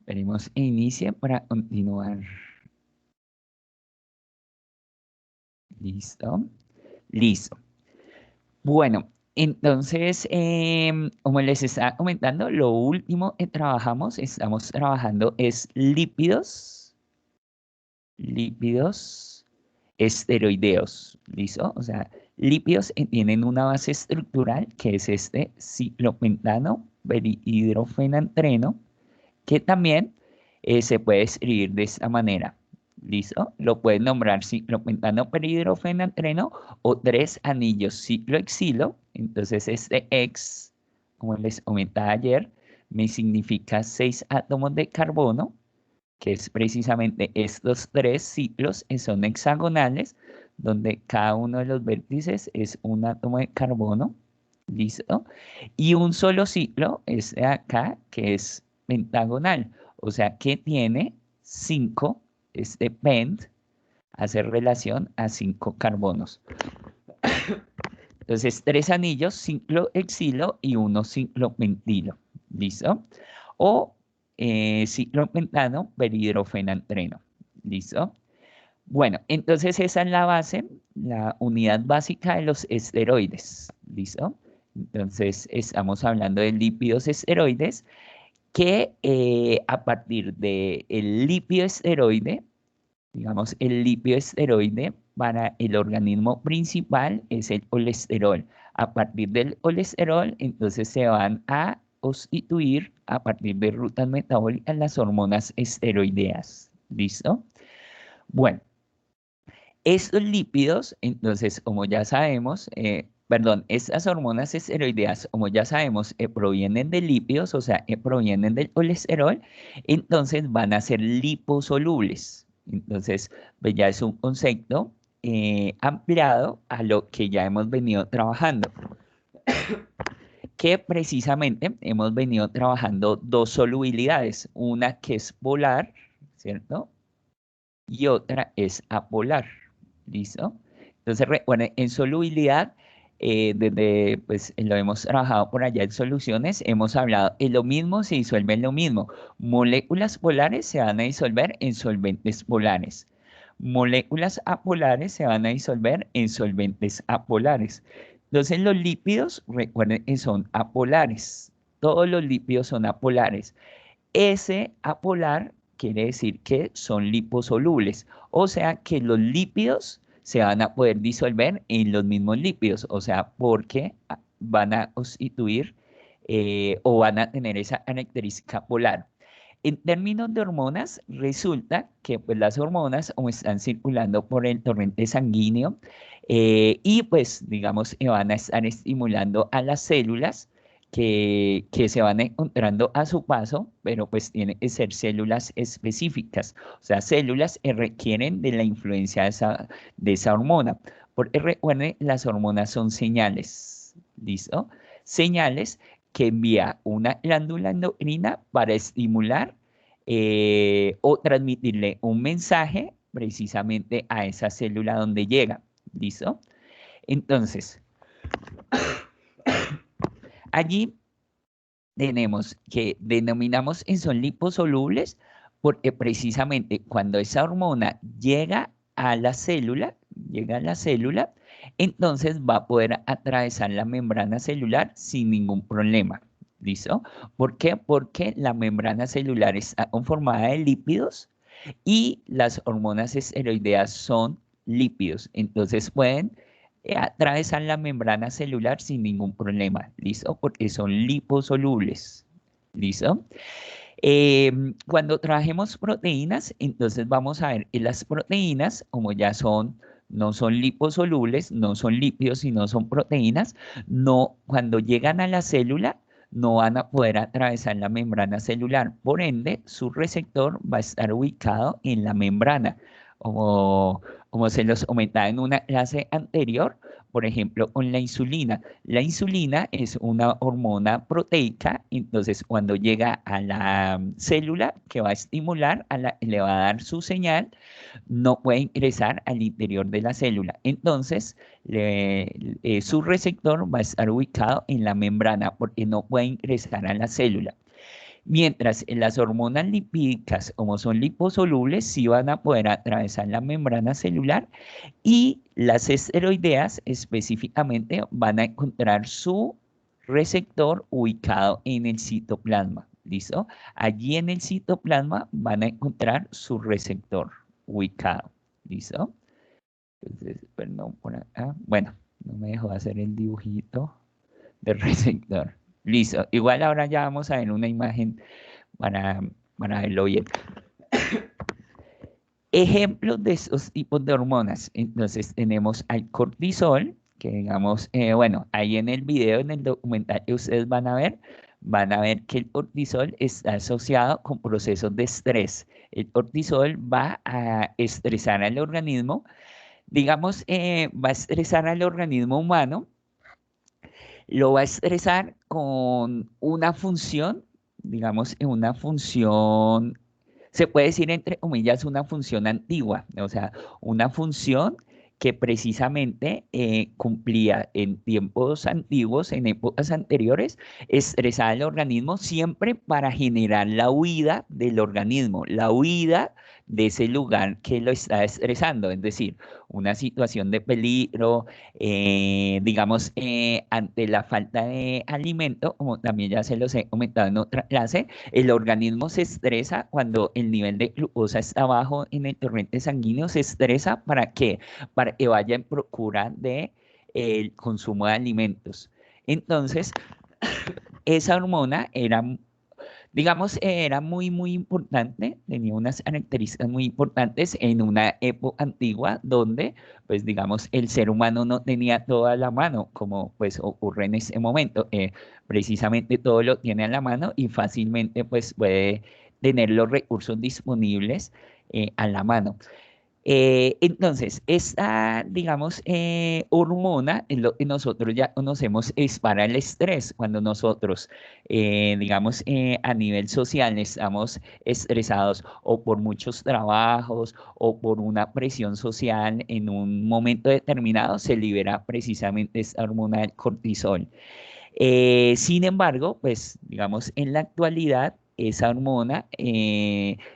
Esperemos e inicie para continuar. ¿Listo? Listo. Bueno, entonces, como les estaba comentando, lo último que estamos trabajando es lípidos esteroideos, ¿listo? O sea, lípidos que tienen una base estructural que es este ciclopentano berihidrofenantreno, que también se puede escribir de esta manera. ¿Listo? Lo pueden nombrar ciclopentano perhidrofenantreno o tres anillos ciclohexilo. Entonces, este ex, como les comentaba ayer, me significa 6 átomos de carbono, que es precisamente estos tres ciclos que son hexagonales, donde cada uno de los vértices es un átomo de carbono. ¿Listo? Y un solo ciclo es de acá, que es pentagonal, o sea que tiene 5, este pent hace relación a 5 carbonos. Entonces, tres anillos, ciclo hexilo y uno ciclo pentilo. ¿Listo? O ciclo pentano, berhidrofenantreno. ¿Listo? Bueno, entonces esa es la base, la unidad básica de los esteroides. ¿Listo? Entonces, estamos hablando de lípidos esteroides que a partir del lípido esteroide, digamos, el lípido esteroide para el organismo principal es el colesterol. A partir del colesterol, entonces se van a constituir a partir de rutas metabólicas las hormonas esteroideas. ¿Listo? Bueno, estos lípidos, entonces, como ya sabemos, perdón, estas hormonas esteroideas, como ya sabemos, provienen de lípidos, o sea, provienen del colesterol, entonces van a ser liposolubles. Entonces, pues ya es un concepto ampliado a lo que ya hemos venido trabajando, que precisamente hemos venido trabajando dos solubilidades, una que es polar, ¿cierto? Y otra es apolar. ¿Listo? Entonces, recuerden, en solubilidad, desde, pues lo hemos trabajado por allá en soluciones, hemos hablado, en lo mismo se disuelve en lo mismo. Moléculas polares se van a disolver en solventes polares. Moléculas apolares se van a disolver en solventes apolares. Entonces, los lípidos, recuerden que son apolares. Todos los lípidos son apolares. Ese apolar quiere decir que son liposolubles, o sea que los lípidos se van a poder disolver en los mismos lípidos, o sea, porque van a constituir o van a tener esa característica polar. En términos de hormonas, resulta que pues, las hormonas como están circulando por el torrente sanguíneo y pues digamos que van a estar estimulando a las células que se van encontrando a su paso, pero pues tienen que ser células específicas, o sea, células que requieren de la influencia de esa hormona. Porque recuerden, las hormonas son señales, ¿listo? Señales que envía una glándula endocrina para estimular o transmitirle un mensaje precisamente a esa célula donde llega. ¿Listo? Entonces, allí tenemos que denominamos en son liposolubles porque precisamente cuando esa hormona llega a la célula, entonces va a poder atravesar la membrana celular sin ningún problema. ¿Listo? ¿Por qué? Porque la membrana celular está conformada de lípidos y las hormonas esteroideas son lípidos. Entonces pueden atravesar la membrana celular sin ningún problema, ¿listo? Porque son liposolubles, ¿listo? Cuando trabajemos proteínas, entonces vamos a ver que las proteínas, como ya son, no son liposolubles, no son lípidos, sino son proteínas, no, cuando llegan a la célula, no van a poder atravesar la membrana celular. Por ende, su receptor va a estar ubicado en la membrana. Como, como se los comentaba en una clase anterior, por ejemplo, con la insulina. La insulina es una hormona proteica, entonces cuando llega a la célula que va a estimular, le va a dar su señal, no puede ingresar al interior de la célula. Entonces, su receptor va a estar ubicado en la membrana porque no puede ingresar a la célula. Mientras las hormonas lipídicas, como son liposolubles, sí van a poder atravesar la membrana celular y las esteroideas específicamente van a encontrar su receptor ubicado en el citoplasma. ¿Listo? Allí en el citoplasma van a encontrar su receptor ubicado. ¿Listo? Entonces, perdón por acá. Bueno, no me dejó hacer el dibujito del receptor. Listo. Igual ahora ya vamos a ver una imagen para, para verlo bien. Ejemplos de esos tipos de hormonas. Entonces tenemos al cortisol, que digamos, bueno, ahí en el video, en el documental que ustedes van a ver que el cortisol está asociado con procesos de estrés. El cortisol va a estresar al organismo, digamos, va a estresar al organismo humano, lo va a estresar con una función, digamos, en una función se puede decir entre comillas una función antigua, o sea, una función que precisamente cumplía en tiempos antiguos, en épocas anteriores, estresaba al organismo siempre para generar la huida del organismo, la huida de ese lugar que lo está estresando, es decir, una situación de peligro, digamos, ante la falta de alimento, como también ya se los he comentado en otra clase, el organismo se estresa cuando el nivel de glucosa está bajo en el torrente sanguíneo, se estresa ¿para qué? Para que vaya en procura de el consumo de alimentos. Entonces, esa hormona era, digamos, era muy importante, tenía unas características muy importantes en una época antigua donde, pues, digamos, el ser humano no tenía todo a la mano, como pues ocurre en ese momento. Precisamente todo lo tiene a la mano y fácilmente, pues, puede tener los recursos disponibles a la mano. Entonces, esta, digamos, hormona, es lo que nosotros ya conocemos, es para el estrés. Cuando nosotros, digamos, a nivel social estamos estresados o por muchos trabajos o por una presión social en un momento determinado, se libera precisamente esta hormona del cortisol. Sin embargo, pues digamos, en la actualidad, esa hormona,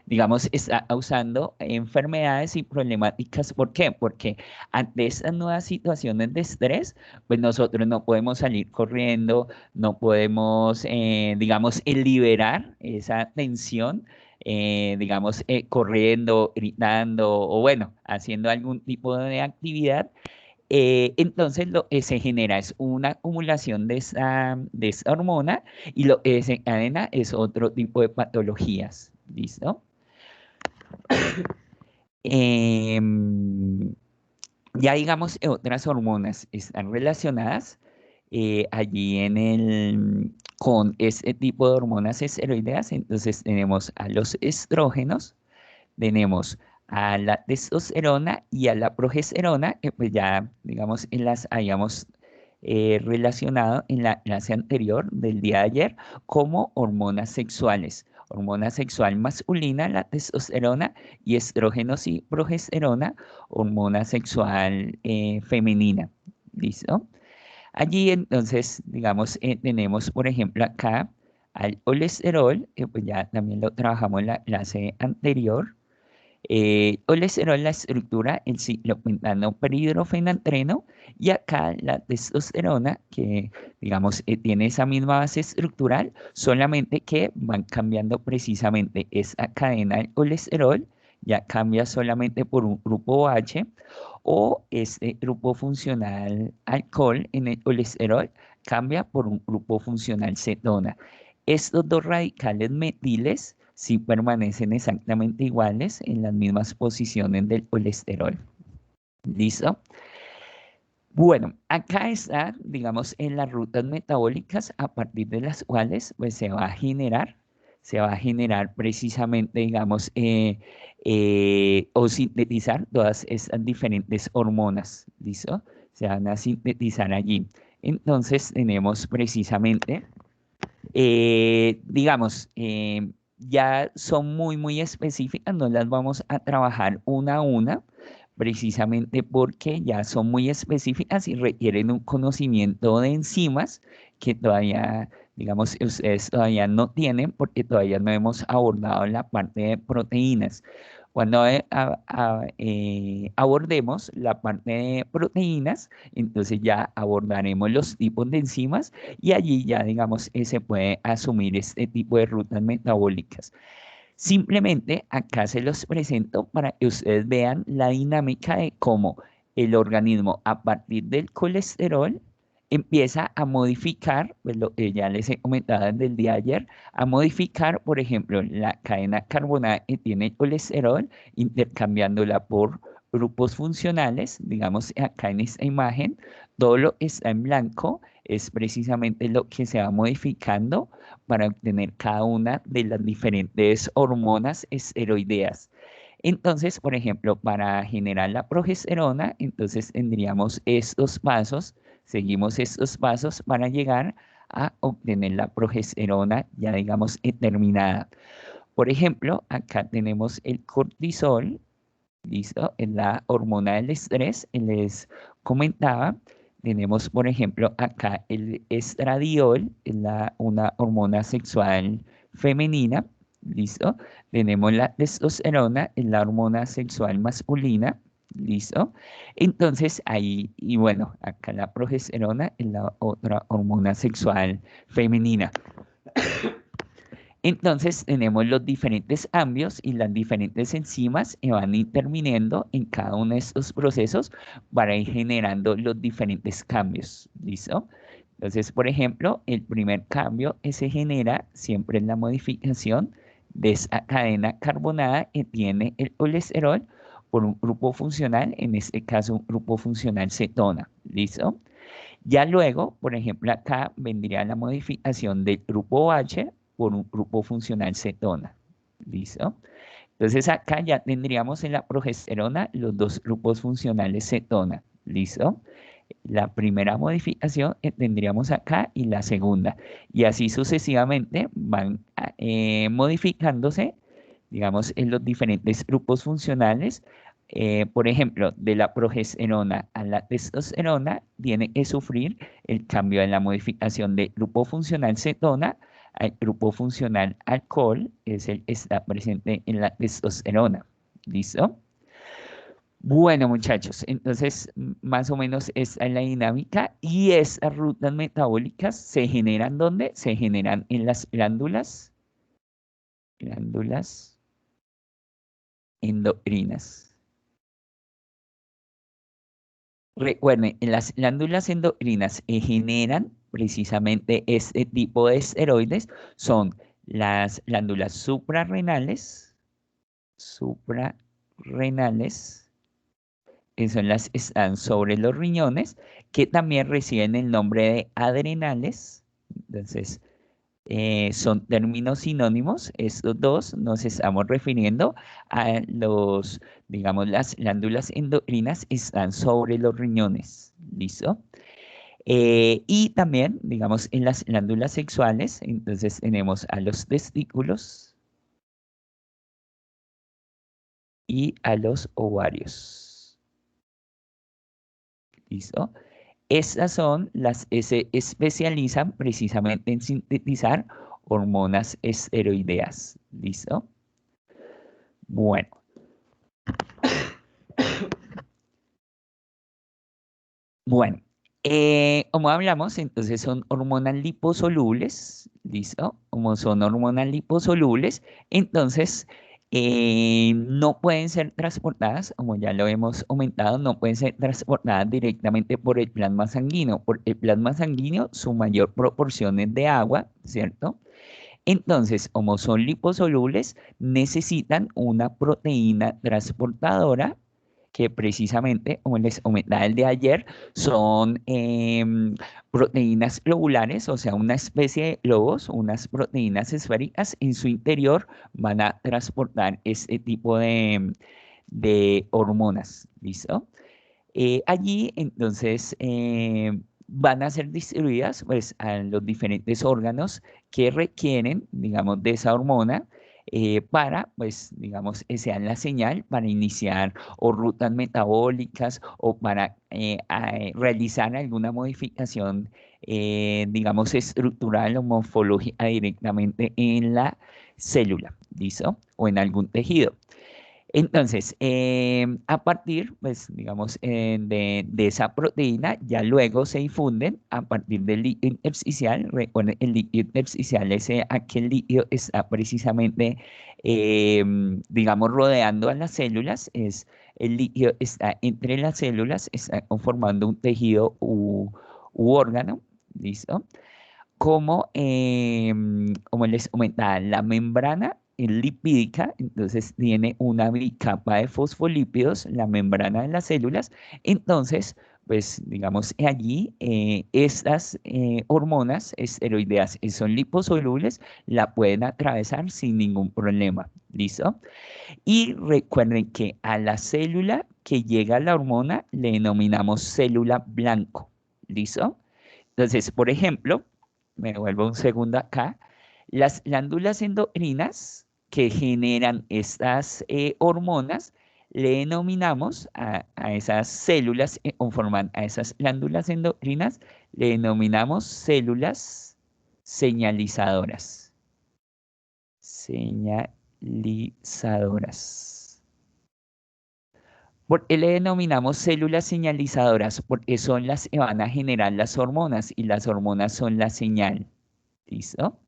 digamos, está causando enfermedades y problemáticas. ¿Por qué? Porque ante estas nuevas situaciones de estrés, pues nosotros no podemos salir corriendo, no podemos, digamos, liberar esa tensión. Digamos, corriendo, gritando o bueno, haciendo algún tipo de actividad entonces lo que se genera es una acumulación de esa hormona y lo que desencadena es otro tipo de patologías. ¿Listo? Em, ya digamos, otras hormonas están relacionadas allí con este tipo de hormonas esteroideas. Entonces tenemos a los estrógenos, tenemos a la testosterona y a la progesterona, que pues ya, digamos, las habíamos relacionado en la clase anterior del día de ayer como hormonas sexuales. Hormona sexual masculina, la testosterona, y estrógenos y progesterona, hormona sexual femenina. ¿Listo? Allí entonces, digamos, tenemos, por ejemplo, acá al colesterol, que pues ya también lo trabajamos en la clase anterior, colesterol, la estructura, el ciclopentano perhidrofenantreno y acá la testosterona, que digamos tiene esa misma base estructural, solamente que van cambiando precisamente esa cadena del colesterol, ya cambia solamente por un grupo H o este grupo funcional alcohol en el colesterol cambia por un grupo funcional cetona. Estos dos radicales metiles sí permanecen exactamente iguales en las mismas posiciones del colesterol. ¿Listo? Bueno, acá está, digamos, en las rutas metabólicas a partir de las cuales pues se va a generar precisamente, digamos, o sintetizar todas estas diferentes hormonas, ¿listo? Se van a sintetizar allí. Entonces tenemos precisamente digamos, ya son muy específicas, no las vamos a trabajar una a una, precisamente porque ya son muy específicas y requieren un conocimiento de enzimas que todavía, digamos, ustedes todavía no tienen porque todavía no hemos abordado la parte de proteínas. Cuando abordemos la parte de proteínas, entonces ya abordaremos los tipos de enzimas y allí ya, digamos, se puede asumir este tipo de rutas metabólicas. Simplemente acá se los presento para que ustedes vean la dinámica de cómo el organismo a partir del colesterol empieza a modificar, pues lo que ya les he comentado desde el día de ayer, a modificar, por ejemplo, la cadena carbonada que tiene el colesterol, intercambiándola por grupos funcionales, digamos acá en esta imagen, todo lo que está en blanco es precisamente lo que se va modificando para obtener cada una de las diferentes hormonas esteroideas. Entonces, por ejemplo, para generar la progesterona, entonces tendríamos estos pasos, seguimos estos pasos para llegar a obtener la progesterona ya digamos determinada. Por ejemplo, acá tenemos el cortisol, ¿listo? Es la hormona del estrés, les comentaba. Tenemos, por ejemplo, acá el estradiol, es una hormona sexual femenina, ¿listo? Tenemos la testosterona, es la hormona sexual masculina, ¿listo? Entonces ahí, y bueno, acá la progesterona es la otra hormona sexual femenina. Entonces tenemos los diferentes cambios y las diferentes enzimas que van interviniendo en cada uno de estos procesos para ir generando los diferentes cambios. ¿Listo? Entonces, por ejemplo, el primer cambio que se genera siempre es la modificación de esa cadena carbonada que tiene el colesterol por un grupo funcional, en este caso un grupo funcional cetona. ¿Listo? Ya luego, por ejemplo, acá vendría la modificación del grupo H por un grupo funcional cetona. ¿Listo? Entonces acá ya tendríamos en la progesterona los dos grupos funcionales cetona. ¿Listo? La primera modificación tendríamos acá y la segunda. Y así sucesivamente van modificándose, digamos, en los diferentes grupos funcionales. Por ejemplo, de la progesterona a la testosterona tiene que sufrir el cambio en la modificación del grupo funcional cetona al grupo funcional alcohol, es el que está presente en la testosterona. ¿Listo? Bueno, muchachos, entonces más o menos esta es la dinámica y esas rutas metabólicas se generan ¿dónde? Se generan en las glándulas endocrinas. Recuerden, en las glándulas endocrinas que generan precisamente este tipo de esteroides son las glándulas suprarrenales, que son las que están sobre los riñones, que también reciben el nombre de adrenales. Entonces, son términos sinónimos. Estos dos nos estamos refiriendo a los, digamos, las glándulas endocrinas están sobre los riñones. ¿Listo? Y también, digamos, en las glándulas sexuales, entonces tenemos a los testículos y a los ovarios. ¿Listo? Estas son las que se especializan precisamente en sintetizar hormonas esteroideas. ¿Listo? Bueno, bueno. Como hablamos, entonces son hormonas liposolubles, ¿listo? Como son hormonas liposolubles, entonces no pueden ser transportadas, como ya lo hemos comentado, no pueden ser transportadas directamente por el plasma sanguíneo. Por el plasma sanguíneo, su mayor proporción es de agua, ¿cierto? Entonces, como son liposolubles, necesitan una proteína transportadora que precisamente, como les comentaba el de ayer, son proteínas globulares, o sea, una especie de globos, unas proteínas esféricas en su interior van a transportar este tipo de hormonas, ¿listo? Allí, entonces, van a ser distribuidas pues, a los diferentes órganos que requieren, digamos, de esa hormona. para, pues, digamos, sea la señal para iniciar o rutas metabólicas o para realizar alguna modificación, digamos, estructural o morfológica directamente en la célula, ¿listo? O en algún tejido. Entonces, a partir, pues, digamos, de esa proteína, ya luego se difunden a partir del líquido intersticial. Recuerden, el líquido intersticial es aquel líquido está precisamente, digamos, rodeando a las células. Es el líquido está entre las células, está conformando un tejido u órgano, ¿listo? Como les comentaba, la membrana es lipídica, entonces tiene una bicapa de fosfolípidos, la membrana de las células. Entonces, pues digamos, allí estas hormonas esteroideas que son liposolubles la pueden atravesar sin ningún problema. ¿Listo? Y recuerden que a la célula que llega la hormona le denominamos célula blanco. ¿Listo? Entonces, por ejemplo, me vuelvo un segundo acá, las glándulas endocrinas que generan estas hormonas, le denominamos a esas células que conforman a esas glándulas endocrinas, le denominamos células señalizadoras. Señalizadoras. ¿Por qué le denominamos células señalizadoras? Porque son las que van a generar las hormonas y las hormonas son la señal. ¿Listo?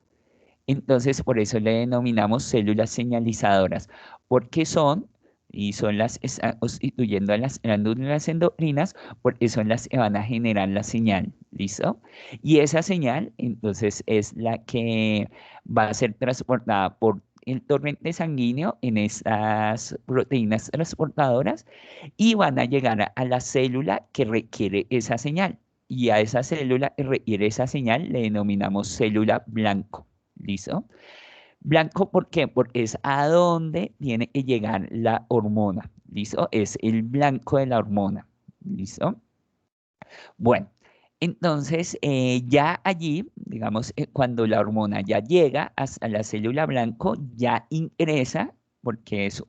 Entonces, por eso le denominamos células señalizadoras, porque son, y son las que están constituyendo a las glándulas endocrinas, porque son las que van a generar la señal. ¿Listo? Y esa señal, entonces, es la que va a ser transportada por el torrente sanguíneo en estas proteínas transportadoras y van a llegar a la célula que requiere esa señal. Y a esa célula que requiere esa señal le denominamos célula blanco. ¿Listo? Blanco, ¿por qué? Porque es a donde tiene que llegar la hormona. ¿Listo? Es el blanco de la hormona. ¿Listo? Bueno, entonces ya allí, digamos, cuando la hormona ya llega hasta la célula blanco, ya ingresa, porque es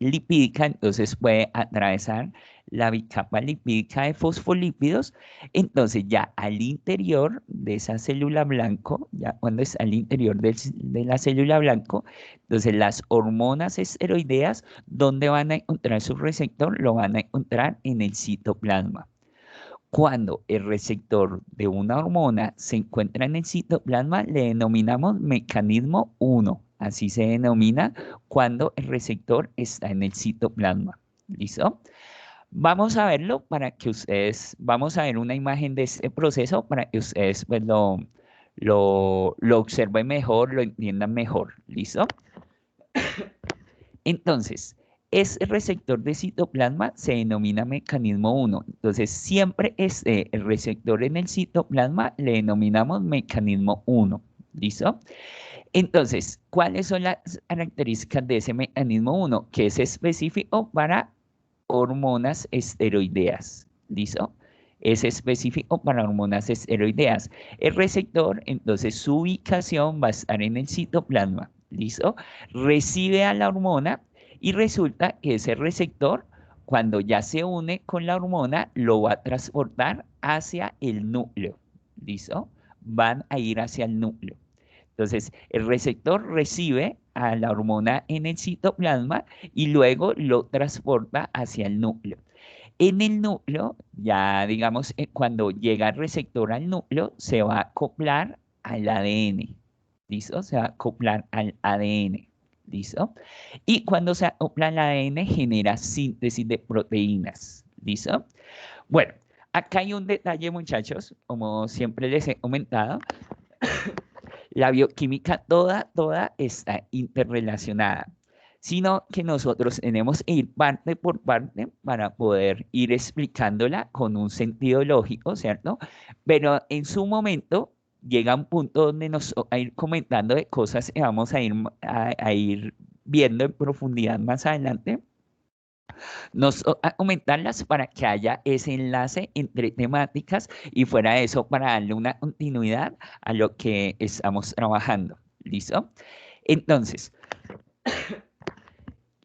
lipídica, entonces puede atravesar la bicapa lipídica de fosfolípidos. Entonces ya al interior de esa célula blanco, ya cuando está al interior de la célula blanco, entonces las hormonas esteroideas, ¿dónde van a encontrar su receptor? Lo van a encontrar en el citoplasma. Cuando el receptor de una hormona se encuentra en el citoplasma, le denominamos mecanismo 1. Así se denomina cuando el receptor está en el citoplasma. ¿Listo? Vamos a verlo para que ustedes, vamos a ver una imagen de este proceso para que ustedes pues, lo observen mejor, lo entiendan mejor. ¿Listo? Entonces, ese receptor de citoplasma se denomina mecanismo 1. Entonces, siempre el receptor en el citoplasma le denominamos mecanismo 1. ¿Listo? Entonces, ¿cuáles son las características de ese mecanismo 1? Que es específico para hormonas esteroideas. ¿Listo? Es específico para hormonas esteroideas. El receptor, entonces, su ubicación va a estar en el citoplasma. ¿Listo? Recibe a la hormona y resulta que ese receptor, cuando ya se une con la hormona, lo va a transportar hacia el núcleo. ¿Listo? Van a ir hacia el núcleo. Entonces, el receptor recibe a la hormona en el citoplasma y luego lo transporta hacia el núcleo. En el núcleo, ya digamos, cuando llega el receptor al núcleo, se va a acoplar al ADN. ¿Listo? Se va a acoplar al ADN. ¿Listo? Y cuando se acopla al ADN, genera síntesis de proteínas. ¿Listo? Bueno, acá hay un detalle, muchachos, como siempre les he comentado. La bioquímica toda está interrelacionada, sino que nosotros tenemos que ir parte por parte para poder ir explicándola con un sentido lógico, ¿cierto? Pero en su momento llega un punto donde nos va a ir comentando de cosas que vamos a ir viendo en profundidad más adelante a comentarlas para que haya ese enlace entre temáticas y fuera de eso para darle una continuidad a lo que estamos trabajando. ¿Listo? Entonces,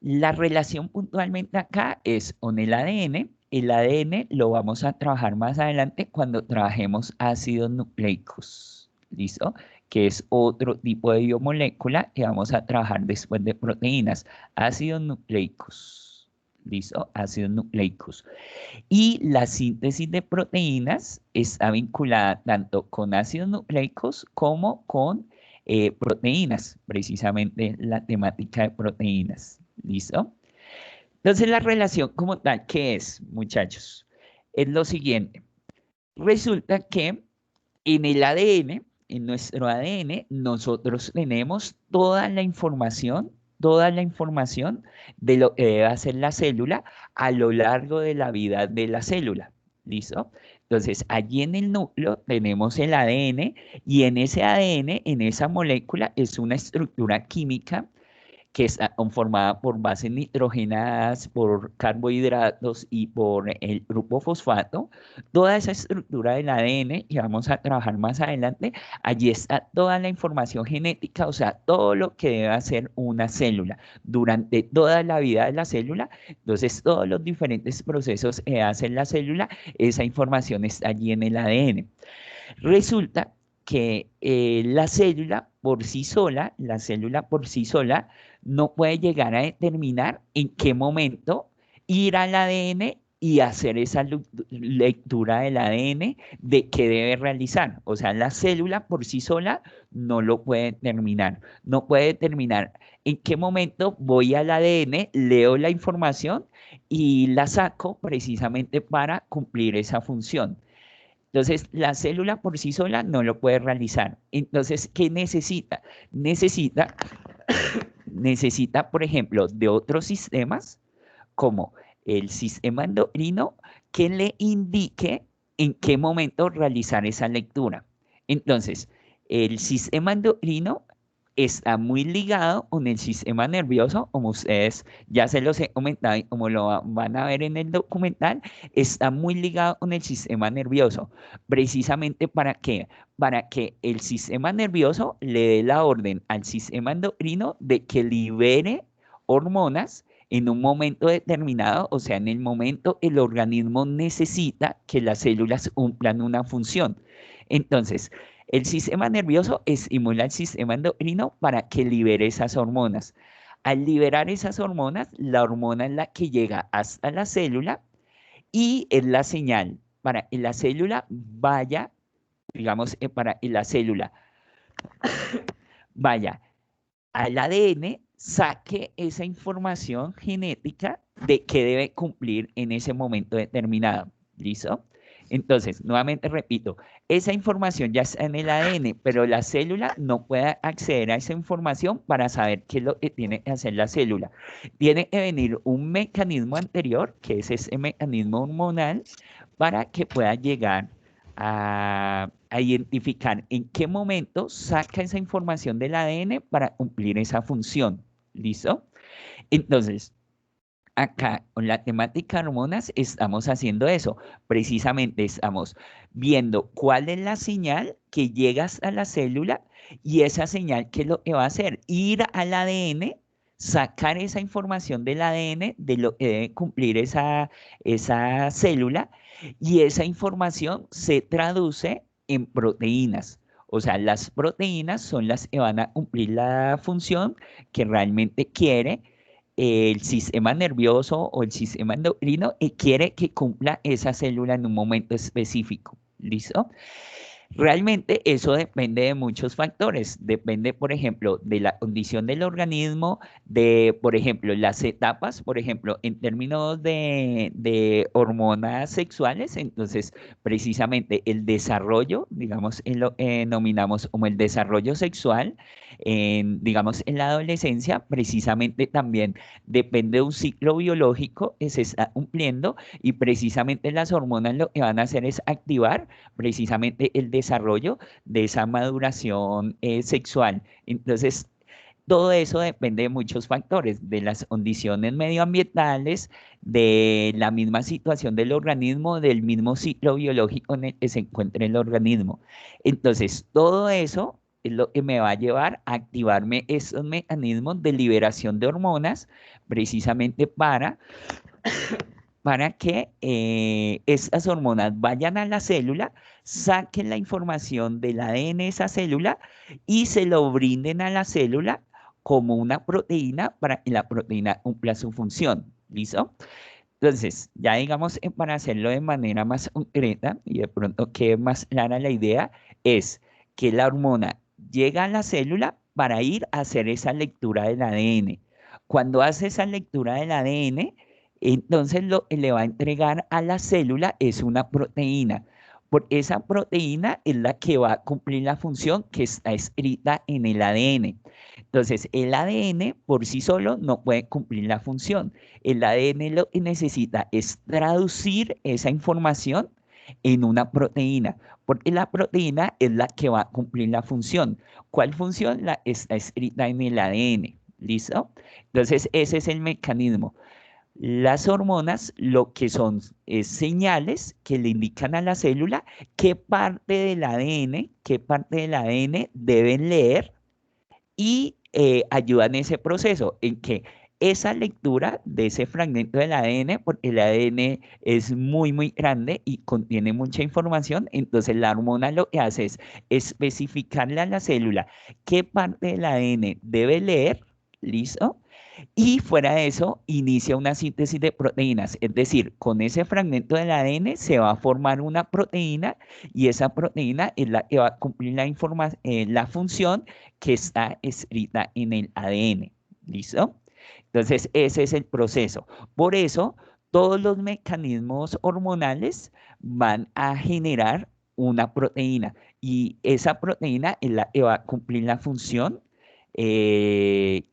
La relación puntualmente acá es con el ADN. El ADN lo vamos a trabajar más adelante cuando trabajemos ácidos nucleicos, ¿listo? Que es otro tipo de biomolécula que vamos a trabajar después de proteínas. Ácidos nucleicos, ¿listo? Ácidos nucleicos. Y la síntesis de proteínas está vinculada tanto con ácidos nucleicos como con proteínas, precisamente la temática de proteínas. ¿Listo? Entonces la relación como tal, ¿qué es, muchachos? Es lo siguiente. Resulta que en el ADN, en nuestro ADN, nosotros tenemos toda la información de lo que debe hacer la célula a lo largo de la vida de la célula. ¿Listo? Entonces, allí en el núcleo tenemos el ADN y en ese ADN, en esa molécula, es una estructura química que está conformada por bases nitrogenadas, por carbohidratos y por el grupo fosfato. Toda esa estructura del ADN que vamos a trabajar más adelante, allí está toda la información genética, o sea, todo lo que debe hacer una célula durante toda la vida de la célula. Entonces, todos los diferentes procesos que hace la célula, esa información está allí en el ADN. Resulta que la célula por sí sola, no puede llegar a determinar en qué momento ir al ADN y hacer esa lectura del ADN de qué debe realizar. O sea, la célula por sí sola no lo puede determinar. No puede determinar en qué momento voy al ADN, leo la información y la saco precisamente para cumplir esa función. Entonces, la célula por sí sola no lo puede realizar. Entonces, ¿qué necesita? Necesita, necesita, por ejemplo, de otros sistemas, como el sistema endocrino, que le indique en qué momento realizar esa lectura. Entonces, el sistema endocrino está muy ligado con el sistema nervioso, como ustedes ya se los he comentado y como lo van a ver en el documental, está muy ligado con el sistema nervioso. Precisamente para qué? Para que el sistema nervioso le dé la orden al sistema endocrino de que libere hormonas en un momento determinado, o sea, en el momento el organismo necesita que las células cumplan una función. Entonces, el sistema nervioso estimula al sistema endocrino para que libere esas hormonas. Al liberar esas hormonas, la hormona es la que llega hasta la célula y es la señal para que la célula vaya, digamos, para que la célula vaya al ADN, saque esa información genética de que debe cumplir en ese momento determinado. ¿Listo? Entonces, nuevamente repito, esa información ya está en el ADN, pero la célula no puede acceder a esa información para saber qué es lo que tiene que hacer la célula. Tiene que venir un mecanismo anterior, que es ese mecanismo hormonal, para que pueda llegar a identificar en qué momento saca esa información del ADN para cumplir esa función. ¿Listo? Entonces, acá con la temática de hormonas estamos haciendo eso. Precisamente estamos viendo cuál es la señal que llega a la célula y esa señal, ¿qué es lo que va a hacer? Ir al ADN, sacar esa información del ADN de lo que debe cumplir esa célula y esa información se traduce en proteínas. O sea, las proteínas son las que van a cumplir la función que realmente quiere el sistema nervioso o el sistema endocrino y quiere que cumpla esa célula en un momento específico. ¿Listo? Realmente eso depende de muchos factores. Depende, por ejemplo, de la condición del organismo, de, por ejemplo, las etapas, por ejemplo, en términos de hormonas sexuales, entonces, precisamente el desarrollo, digamos, lo nominamos como el desarrollo sexual, digamos, en la adolescencia, precisamente también depende de un ciclo biológico que se está cumpliendo y precisamente las hormonas lo que van a hacer es activar precisamente el desarrollo de esa maduración sexual. Entonces, todo eso depende de muchos factores, de las condiciones medioambientales, de la misma situación del organismo, del mismo ciclo biológico en el que se encuentra el organismo. Entonces, todo eso es lo que me va a llevar a activarme esos mecanismos de liberación de hormonas precisamente para que estas hormonas vayan a la célula, saquen la información del ADN de esa célula y se lo brinden a la célula como una proteína para que la proteína cumpla su función. ¿Listo? Entonces, ya digamos, para hacerlo de manera más concreta y de pronto quede más clara la idea, es que la hormona llega a la célula para ir a hacer esa lectura del ADN. Cuando hace esa lectura del ADN, entonces lo que le va a entregar a la célula es una proteína. Por esa proteína es la que va a cumplir la función que está escrita en el ADN. Entonces, el ADN por sí solo no puede cumplir la función. El ADN lo que necesita es traducir esa información en una proteína, porque la proteína es la que va a cumplir la función. ¿Cuál función? La está escrita en el ADN. ¿Listo? Entonces, ese es el mecanismo. Las hormonas lo que son es señales que le indican a la célula qué parte del ADN deben leer y ayudan en ese proceso, en que esa lectura de ese fragmento del ADN, porque el ADN es muy, muy grande y contiene mucha información, entonces la hormona lo que hace es especificarle a la célula qué parte del ADN debe leer, ¿listo? Y fuera de eso, inicia una síntesis de proteínas, es decir, con ese fragmento del ADN se va a formar una proteína y esa proteína es la que va a cumplir la función que está escrita en el ADN. ¿Listo? Entonces, ese es el proceso. Por eso, todos los mecanismos hormonales van a generar una proteína y esa proteína es la que va a cumplir la función que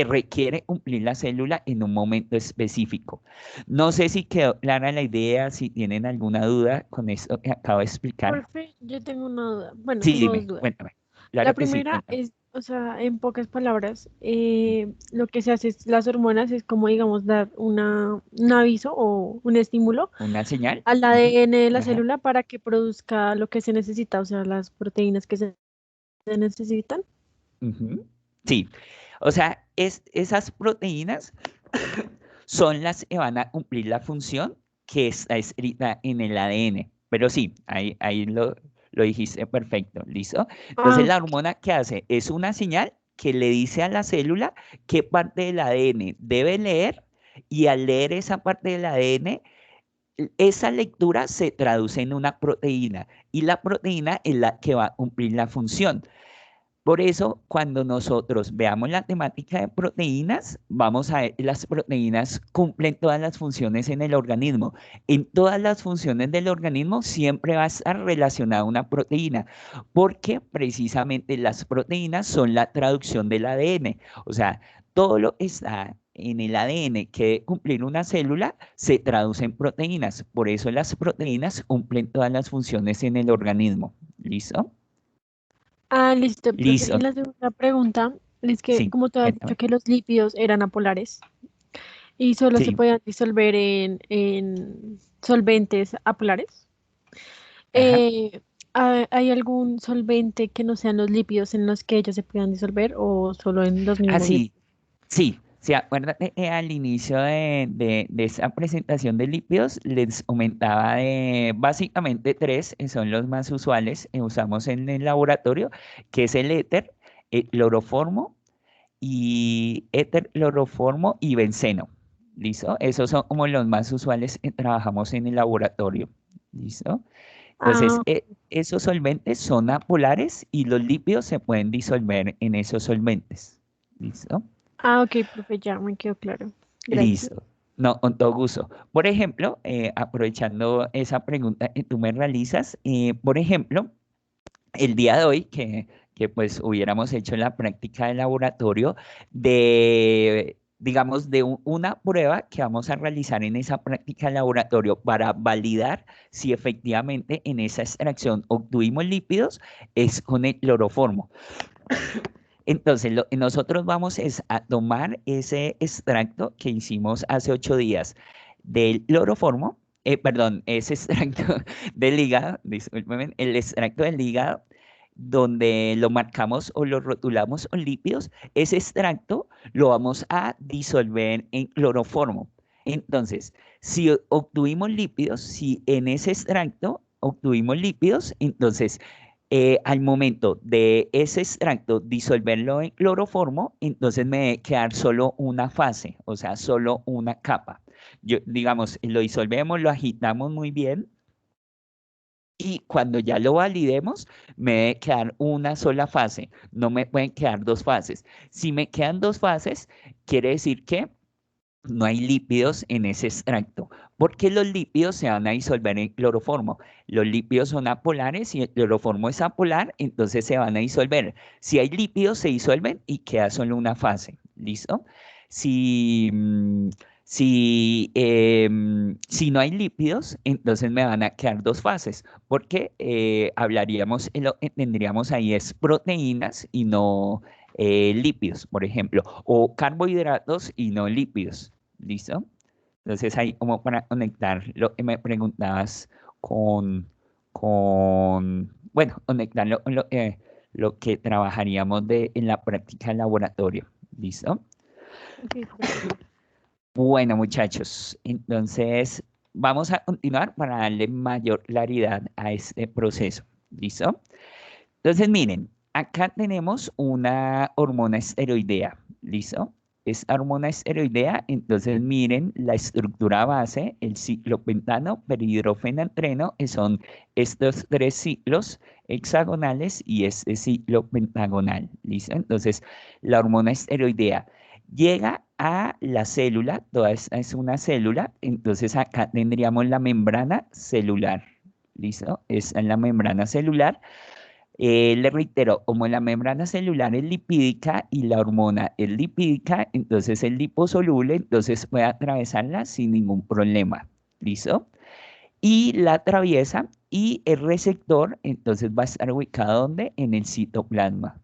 requiere cumplir la célula en un momento específico. No sé si quedó clara la idea, si tienen alguna duda con esto que acabo de explicar. Profe, yo tengo una duda. Bueno, Sí, tengo dos dime, dudas. cuéntame. La Claro que sí, primera cuéntame. es, o sea, en pocas palabras, lo que se hace es las hormonas es como, digamos, dar un aviso o un estímulo ¿Una señal? al Ujú. ADN de la Ajá. célula para que produzca lo que se necesita, o sea, las proteínas que se necesitan. Ujú. Sí, o sea, esas proteínas son las que van a cumplir la función que está escrita en el ADN. Pero sí, ahí lo dijiste perfecto, ¿listo? Entonces Ah, la hormona que hace es una señal que le dice a la célula qué parte del ADN debe leer y al leer esa parte del ADN, esa lectura se traduce en una proteína y la proteína es la que va a cumplir la función. Por eso, cuando nosotros veamos la temática de proteínas, vamos a ver que las proteínas cumplen todas las funciones en el organismo. En todas las funciones del organismo siempre va a estar relacionada una proteína, porque precisamente las proteínas son la traducción del ADN. O sea, todo lo que está en el ADN que debe cumplir una célula se traduce en proteínas. Por eso las proteínas cumplen todas las funciones en el organismo. ¿Listo? listo, profe. Y Listo. la segunda pregunta es que, Sí, como te has dicho cuéntame. que los lípidos eran apolares y solo se Sí, podían disolver en solventes apolares. ajá. ¿Hay algún solvente que no sean los lípidos en los que ellos se puedan disolver o solo en los Ah, mismos lípidos? sí, sí. Sí, acuérdate que al inicio de esa presentación de lípidos les comentaba de básicamente tres, que son los más usuales que usamos en el laboratorio, que es el éter, el cloroformo y benceno. ¿Listo? Esos son como los más usuales que trabajamos en el laboratorio. ¿Listo? Entonces, Ah, esos solventes son apolares y los lípidos se pueden disolver en esos solventes. ¿Listo? ok, profe, ya me quedó claro. Gracias. Listo. No, con todo gusto. Por ejemplo, aprovechando esa pregunta que tú me realizas, por ejemplo, el día de hoy que pues hubiéramos hecho la práctica de laboratorio digamos, de una prueba que vamos a realizar en esa práctica de laboratorio para validar si efectivamente en esa extracción obtuvimos lípidos, es con el cloroformo. Entonces, lo que nosotros vamos es a tomar ese extracto que hicimos hace 8 días del cloroformo, perdón, ese extracto del hígado, discúlpenme, el extracto del hígado donde lo marcamos o lo rotulamos con lípidos, ese extracto lo vamos a disolver en cloroformo. Entonces, si obtuvimos lípidos, si en ese extracto obtuvimos lípidos, entonces al momento de ese extracto disolverlo en cloroformo, entonces me debe quedar solo una fase, o sea, solo una capa. Digamos, lo disolvemos, lo agitamos muy bien y cuando ya lo validemos, me debe quedar una sola fase, no me pueden quedar dos fases. Si me quedan dos fases, quiere decir que no hay lípidos en ese extracto, porque los lípidos se van a disolver en cloroformo. Los lípidos son apolares y el cloroformo es apolar, entonces se van a disolver. Si hay lípidos, se disuelven y queda solo una fase. ¿Listo? Si, si no hay lípidos, entonces me van a quedar dos fases, porque hablaríamos, lo que tendríamos ahí es proteínas y no lípidos, por ejemplo, o carbohidratos y no lípidos. ¿Listo? Entonces ahí como para conectar lo que me preguntabas bueno, conectarlo con lo que trabajaríamos en la práctica del laboratorio. ¿Listo? Ok, perfecto. Bueno, muchachos, entonces vamos a continuar para darle mayor claridad a este proceso. ¿Listo? Entonces, miren, acá tenemos una hormona esteroidea, ¿listo? Esta hormona esteroidea, entonces miren la estructura base, el ciclopentano, perhidrofenantreno, que son estos tres ciclos hexagonales y este ciclo pentagonal, ¿listo? Entonces, la hormona esteroidea llega a la célula, toda esta es una célula, entonces acá tendríamos la membrana celular, ¿listo? Esta es la membrana celular. Le reitero, como la membrana celular es lipídica y la hormona es lipídica, entonces es liposoluble, entonces puede atravesarla sin ningún problema. ¿Listo? Y la atraviesa y el receptor, entonces va a estar ubicado ¿dónde? En el citoplasma.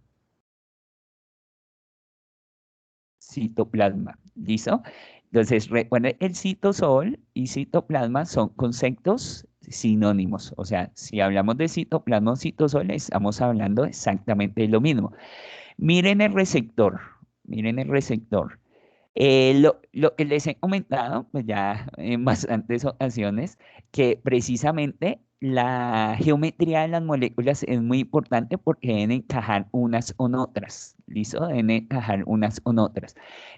Citoplasma. ¿Listo? Entonces, recuerden, el citosol y citoplasma son conceptos sinónimos. O sea, si hablamos de citoplasma o citosol, estamos hablando exactamente de lo mismo. Miren el receptor. Miren el receptor. Lo que les he comentado, pues ya en bastantes ocasiones, que precisamente la geometría de las moléculas es muy importante porque deben encajar unas con otras, ¿listo? Deben encajar unas con otras.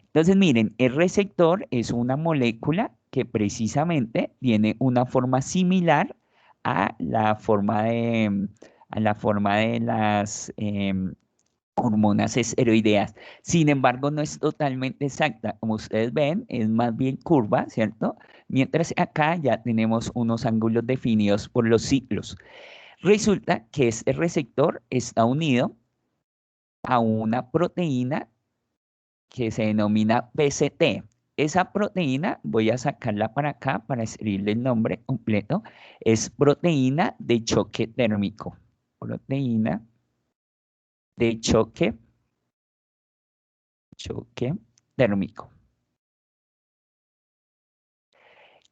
Entonces, miren, el receptor es una molécula que precisamente tiene una forma similar a la forma de las hormonas esteroideas. Sin embargo, no es totalmente exacta. Como ustedes ven, es más bien curva, ¿cierto? Mientras acá ya tenemos unos ángulos definidos por los ciclos. Resulta que este receptor está unido a una proteína que se denomina PCT. Esa proteína, voy a sacarla para acá para escribirle el nombre completo, es proteína de choque térmico. Proteína de choque térmico.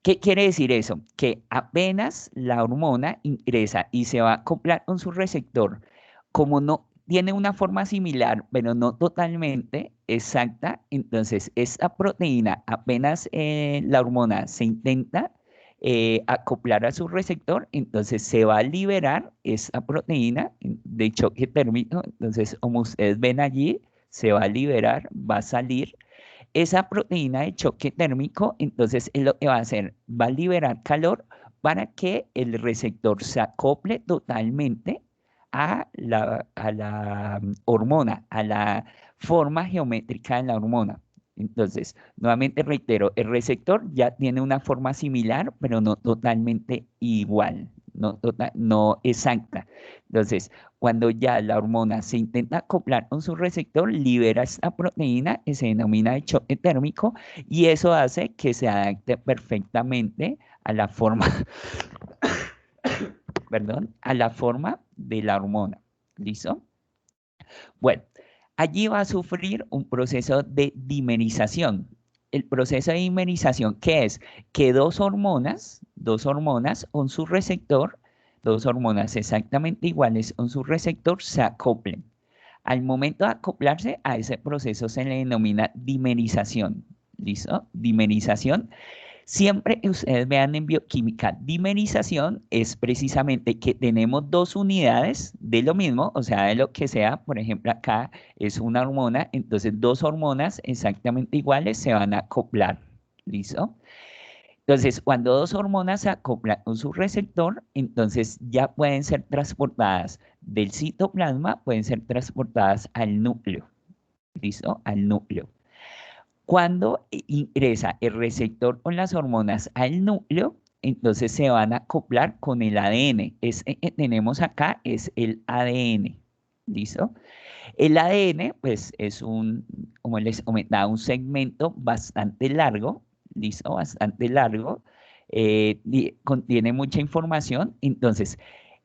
¿Qué quiere decir eso? Que apenas la hormona ingresa y se va a acoplar con su receptor, como no tiene una forma similar, pero no totalmente exacta, entonces esta proteína, apenas la hormona se intenta acoplar a su receptor, entonces se va a liberar esa proteína de choque térmico, entonces como ustedes ven allí, se va a liberar, va a salir esa proteína de choque térmico, entonces es lo que va a hacer, va a liberar calor para que el receptor se acople totalmente a la hormona, a la forma geométrica de la hormona. Entonces, nuevamente reitero, el receptor ya tiene una forma similar, pero no totalmente igual, no exacta. Entonces, cuando ya la hormona se intenta acoplar con su receptor, libera esta proteína que se denomina de choque térmico y eso hace que se adapte perfectamente a la forma, perdón, a la forma de la hormona. ¿Listo? Bueno, allí va a sufrir un proceso de dimerización. El proceso de dimerización, ¿qué es? Que dos hormonas con su receptor dos hormonas exactamente iguales con su receptor se acoplen. Al momento de acoplarse a ese proceso se le denomina dimerización. ¿Listo? Dimerización. Siempre que ustedes vean en bioquímica, dimerización es precisamente que tenemos dos unidades de lo mismo, o sea, de lo que sea, por ejemplo, acá es una hormona, entonces dos hormonas exactamente iguales se van a acoplar. ¿Listo? Entonces, cuando dos hormonas se acoplan con su receptor, entonces ya pueden ser transportadas del citoplasma, pueden ser transportadas al núcleo. ¿Listo? Al núcleo. Cuando ingresa el receptor con las hormonas al núcleo, entonces se van a acoplar con el ADN. Este que tenemos acá es el ADN. ¿Listo? El ADN, pues, es como les comentaba, un segmento bastante largo, ¿listo? Bastante largo. Contiene mucha información. Entonces,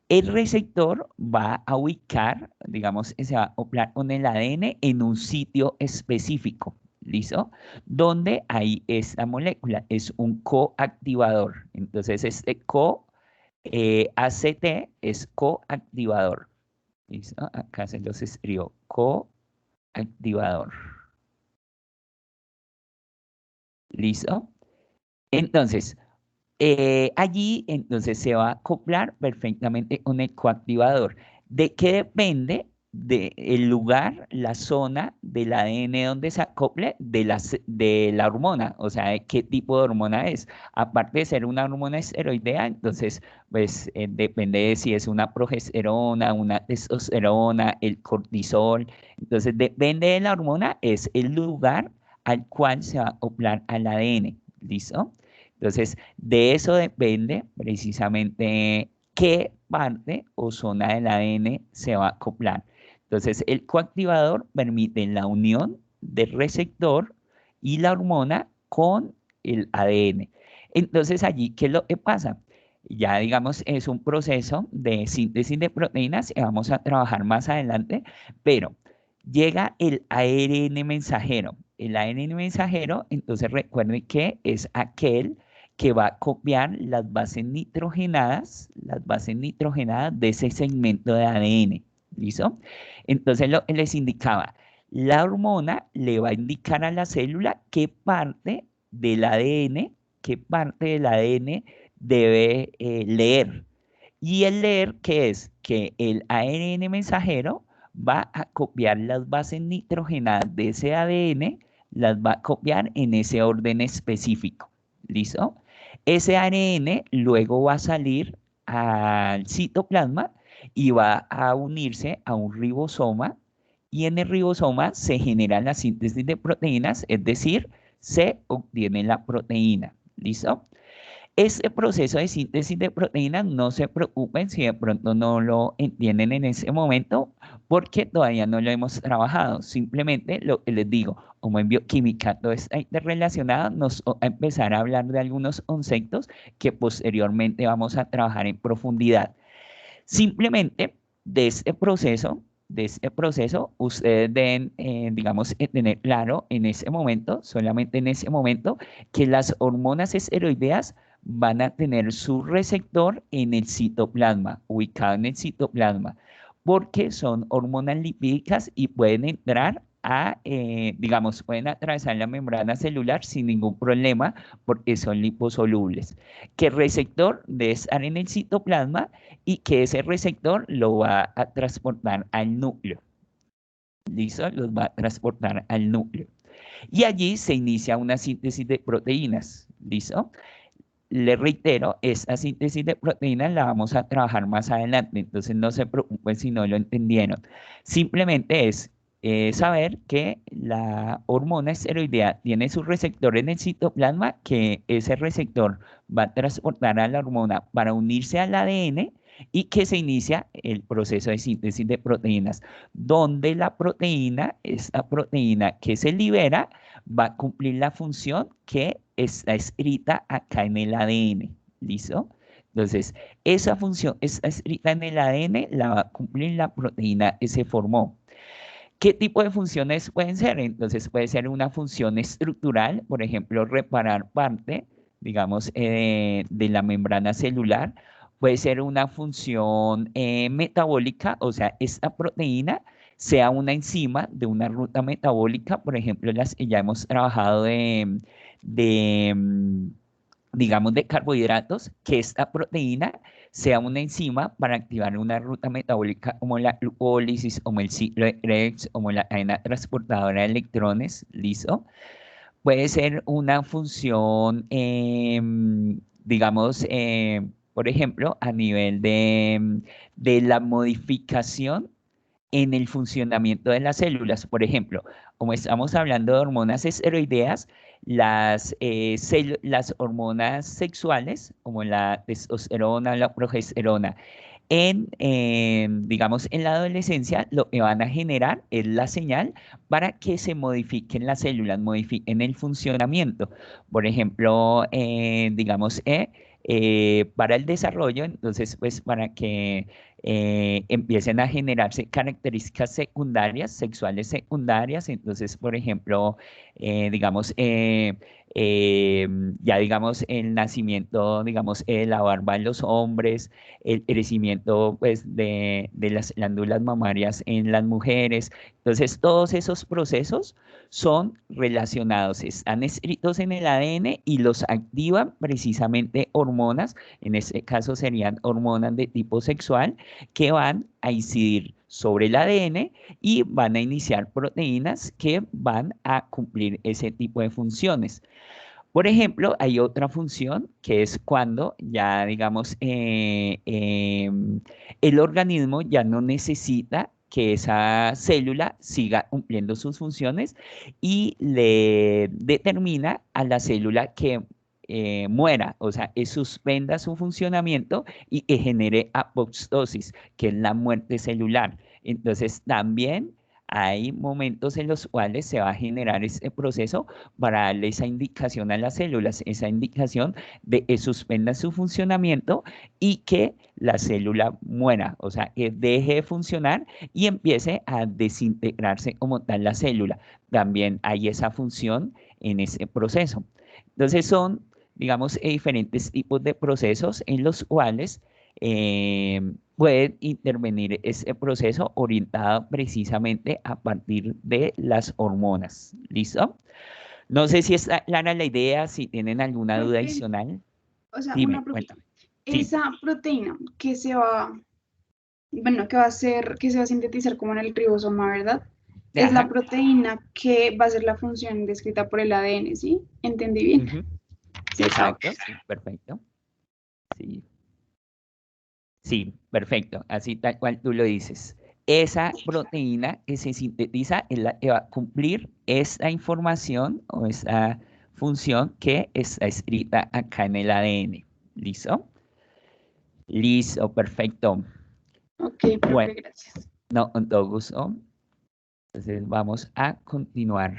el receptor va a ubicar, digamos, se va a acoplar con el ADN en un sitio específico, ¿listo? Donde hay esta molécula, es un coactivador. Entonces, este ACT es coactivador. ¿Listo? Acá se los escribo, coactivador. ¿Listo? Entonces, allí entonces se va a acoplar perfectamente con el coactivador. ¿De qué depende del lugar, la zona del ADN donde se acople de la hormona? O sea, de qué tipo de hormona es. Aparte de ser una hormona esteroidea, entonces, pues depende de si es una progesterona, una testosterona, el cortisol. Entonces, depende de la hormona, es el lugar al cual se va a acoplar al ADN. ¿Listo? Entonces, de eso depende precisamente qué parte o zona del ADN se va a acoplar. Entonces, el coactivador permite la unión del receptor y la hormona con el ADN. Entonces, allí, ¿qué es lo que pasa? Ya, digamos, es un proceso de síntesis de proteínas que vamos a trabajar más adelante, pero llega el ARN mensajero. El ARN mensajero, entonces recuerden que es aquel que va a copiar las bases nitrogenadas de ese segmento de ADN. ¿Listo? Entonces les indicaba, la hormona le va a indicar a la célula qué parte del ADN debe leer. Y el leer, ¿qué es? Que el ARN mensajero va a copiar las bases nitrogenadas de ese ADN, las va a copiar en ese orden específico. ¿Listo? Ese ARN luego va a salir al citoplasma y va a unirse a un ribosoma y en el ribosoma se genera la síntesis de proteínas, es decir, se obtiene la proteína. ¿Listo? Este proceso de síntesis de proteínas, no se preocupen si de pronto no lo entienden en ese momento, porque todavía no lo hemos trabajado. Simplemente lo que les digo, como en bioquímica todo está interrelacionado, nos va a empezar a hablar de algunos conceptos que posteriormente vamos a trabajar en profundidad. Simplemente de este proceso, ustedes deben, digamos, tener claro en ese momento, solamente en ese momento, que las hormonas esteroideas van a tener su receptor en el citoplasma, ubicado en el citoplasma, porque son hormonas lipídicas y pueden entrar digamos, pueden atravesar la membrana celular sin ningún problema porque son liposolubles. Que el receptor debe estar en el citoplasma y que ese receptor lo va a transportar al núcleo. ¿Listo? Los va a transportar al núcleo. Y allí se inicia una síntesis de proteínas. ¿Listo? Le reitero, esta síntesis de proteínas la vamos a trabajar más adelante, entonces no se preocupen si no lo entendieron. Simplemente es saber que la hormona esteroidea tiene su receptor en el citoplasma, que ese receptor va a transportar a la hormona para unirse al ADN y que se inicia el proceso de síntesis de proteínas, donde la proteína, esta proteína que se libera, va a cumplir la función que está escrita acá en el ADN. ¿Listo? Entonces, esa función está escrita en el ADN, la va a cumplir la proteína que se formó. ¿Qué tipo de funciones pueden ser? Entonces, puede ser una función estructural, por ejemplo, reparar parte, digamos, de la membrana celular. Puede ser una función metabólica, o sea, esta proteína sea una enzima de una ruta metabólica, por ejemplo, las que ya hemos trabajado de, digamos, de carbohidratos, que esta proteína sea una enzima para activar una ruta metabólica como la glucólisis, como el ciclo de Krebs, como la cadena transportadora de electrones, ¿listo? Puede ser una función, digamos, por ejemplo, a nivel de la modificación en el funcionamiento de las células. Por ejemplo, como estamos hablando de hormonas esteroideas, las hormonas sexuales, como la testosterona, la progesterona, digamos, en la adolescencia, lo que van a generar es la señal para que se modifiquen las células, modifiquen el funcionamiento. Por ejemplo, digamos, para el desarrollo, entonces, pues para que empiecen a generarse características secundarias, sexuales secundarias, entonces, por ejemplo, digamos, eh, ya digamos, el nacimiento, digamos, la barba en los hombres, el crecimiento pues, de las glándulas mamarias en las mujeres. Entonces, todos esos procesos son relacionados, están escritos en el ADN y los activan precisamente hormonas, en este caso serían hormonas de tipo sexual, que van a incidir sobre el ADN y van a iniciar proteínas que van a cumplir ese tipo de funciones. Por ejemplo, hay otra función que es cuando ya, digamos, el organismo ya no necesita que esa célula siga cumpliendo sus funciones y le determina a la célula que muera, o sea, que suspenda su funcionamiento y que genere apoptosis, que es la muerte celular. Entonces, también hay momentos en los cuales se va a generar ese proceso para darle esa indicación a las células, esa indicación de que suspenda su funcionamiento y que la célula muera, o sea, que deje de funcionar y empiece a desintegrarse como tal la célula. También hay esa función en ese proceso. Entonces son, digamos, diferentes tipos de procesos en los cuales puede intervenir ese proceso orientado precisamente a partir de las hormonas. ¿Listo? No sé si está clara la idea, si tienen alguna duda Profe, adicional. o sea, una Dime, pregunta. cuéntame. Sí. Esa proteína que se va, bueno, que va a ser, que se va a sintetizar como en el ribosoma, ¿verdad? Es la Ajá. proteína que va a ser la función descrita por el ADN, ¿sí? ¿Entendí bien? Ujú. Sí, ah, ok. Exacto, sí, perfecto. Sí, sí, perfecto. Así tal cual tú lo dices. Esa proteína que se sintetiza es la que va a cumplir esta información o esta función que está escrita acá en el ADN. ¿Listo? Listo, perfecto. Ok, Bueno, profe, gracias. no, con todo gusto. Entonces vamos a continuar.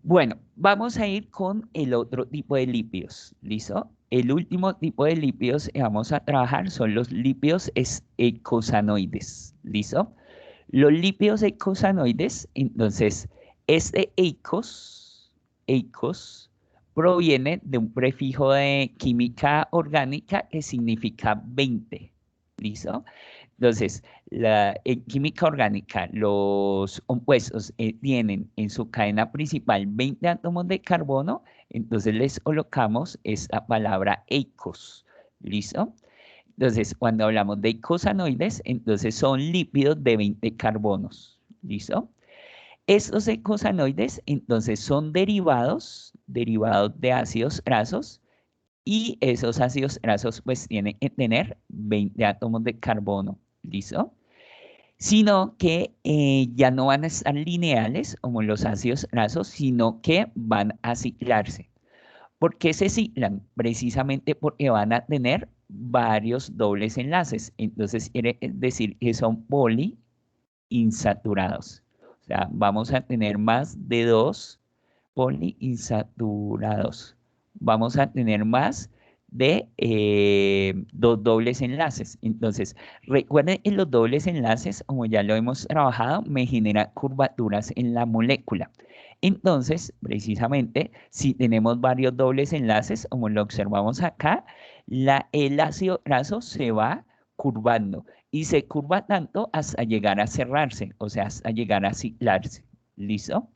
Bueno, vamos a ir con el otro tipo de lípidos, ¿listo? El último tipo de lípidos que vamos a trabajar son los lípidos eicosanoides, ¿listo? Los lípidos eicosanoides, entonces, este eicos, proviene de un prefijo de química orgánica que significa 20, ¿listo? Entonces, en química orgánica, los compuestos tienen en su cadena principal 20 átomos de carbono, entonces les colocamos esta palabra eicos. ¿Listo? Entonces, cuando hablamos de eicosanoides, entonces son lípidos de 20 carbonos. ¿Listo? Estos eicosanoides, entonces, son derivados de ácidos grasos, y esos ácidos grasos pues tienen que tener 20 átomos de carbono, ¿listo? Sino que ya no van a estar lineales como los ácidos grasos, sino que van a ciclarse. ¿Por qué se ciclan? Precisamente porque van a tener varios dobles enlaces. Entonces quiere decir que son poliinsaturados. O sea, vamos a tener más de dos poliinsaturados. Vamos a tener más de dos dobles enlaces. Entonces, recuerden que los dobles enlaces, como ya lo hemos trabajado, me generan curvaturas en la molécula. Entonces, precisamente, si tenemos varios dobles enlaces, como lo observamos acá, el ácido graso se va curvando y se curva tanto hasta llegar a cerrarse, o sea, hasta llegar a ciclarse. ¿Listo?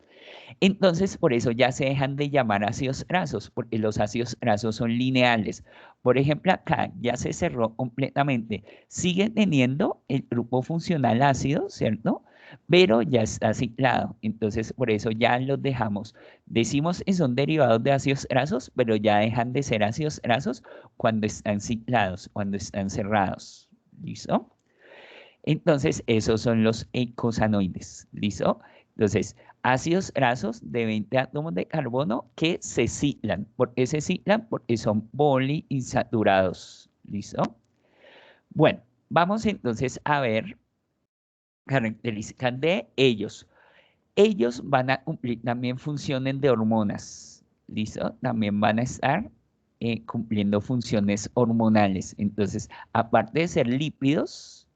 Entonces, por eso ya se dejan de llamar ácidos grasos, porque los ácidos grasos son lineales. Por ejemplo, acá ya se cerró completamente. Sigue teniendo el grupo funcional ácido, ¿cierto? Pero ya está ciclado. Entonces, por eso ya los dejamos. Decimos que son derivados de ácidos grasos, pero ya dejan de ser ácidos grasos cuando están ciclados, cuando están cerrados. ¿Listo? Entonces, esos son los eicosanoides. ¿Listo? Entonces, ácidos grasos de 20 átomos de carbono que se ciclan. ¿Por qué se ciclan? Porque son poliinsaturados. ¿Listo? Bueno, vamos entonces a ver características de ellos. Ellos van a cumplir también funciones de hormonas. ¿Listo? También van a estar cumpliendo funciones hormonales. Entonces, aparte de ser lípidos,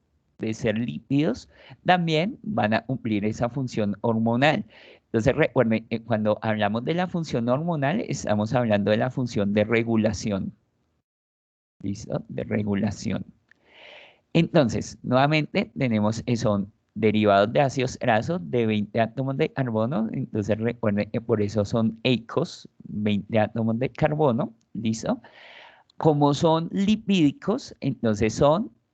también van a cumplir esa función hormonal. Entonces, recuerden, cuando hablamos de la función hormonal, estamos hablando de la función de regulación. ¿Listo? De regulación. Entonces, nuevamente tenemos, son derivados de ácidos grasos de 20 átomos de carbono. Entonces, recuerden que por eso son eicos, 20 átomos de carbono. ¿Listo? Como son lipídicos, entonces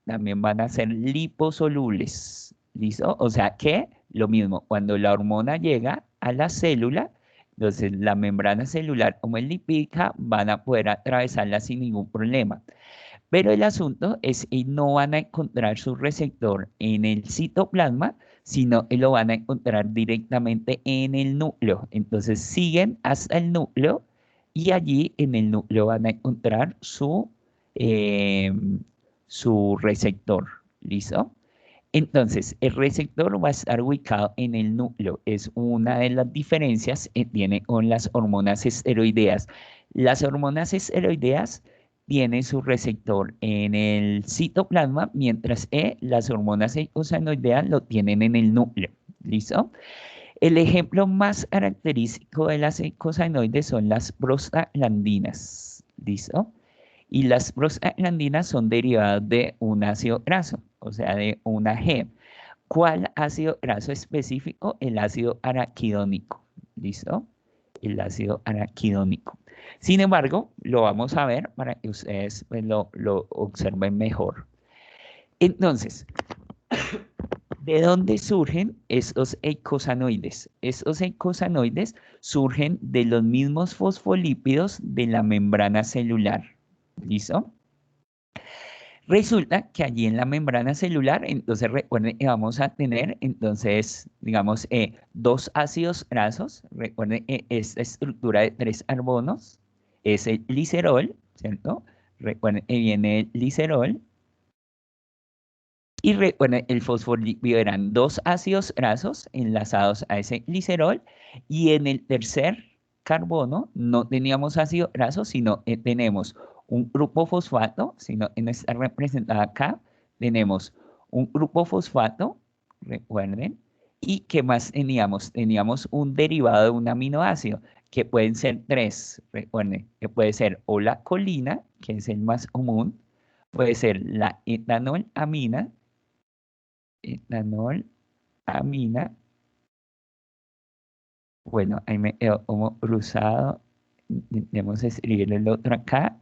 también van a ser liposolubles. ¿Listo? O sea que lo mismo, cuando la hormona llega a la célula, entonces la membrana celular como es lipídica van a poder atravesarla sin ningún problema. Pero el asunto es que no van a encontrar su receptor en el citoplasma, sino que lo van a encontrar directamente en el núcleo. Entonces siguen hasta el núcleo y allí en el núcleo van a encontrar eh, su receptor. ¿Listo? Entonces, el receptor va a estar ubicado en el núcleo. Es una de las diferencias que tiene con las hormonas esteroideas. Las hormonas esteroideas tienen su receptor en el citoplasma, mientras que las hormonas eicosanoideas lo tienen en el núcleo. ¿Listo? El ejemplo más característico de las eicosanoides son las prostaglandinas. ¿Listo? Y las prostaglandinas son derivadas de un ácido graso, o sea, de una G. ¿Cuál ácido graso específico? El ácido araquidónico. ¿Listo? El ácido araquidónico. Sin embargo, lo vamos a ver para que ustedes pues, lo observen mejor. Entonces, ¿de dónde surgen estos eicosanoides? Estos eicosanoides surgen de los mismos fosfolípidos de la membrana celular. ¿Listo? Resulta que allí en la membrana celular, entonces recuerden que vamos a tener, entonces, digamos, dos ácidos grasos. Recuerden que esta estructura de 3 carbonos es el glicerol, ¿cierto? Recuerden que viene el glicerol. Y recuerden, el fosfolípido eran 2 ácidos grasos enlazados a ese glicerol. Y en el tercer carbono no teníamos ácido graso, sino tenemos un grupo fosfato, sino en esta representada acá, tenemos un grupo fosfato, recuerden, y ¿qué más teníamos? Teníamos un derivado de un aminoácido, que pueden ser 3, recuerden, que puede ser o la colina, que es el más común, puede ser la etanolamina, bueno, ahí me quedo como cruzado, intentemos escribir el otro acá,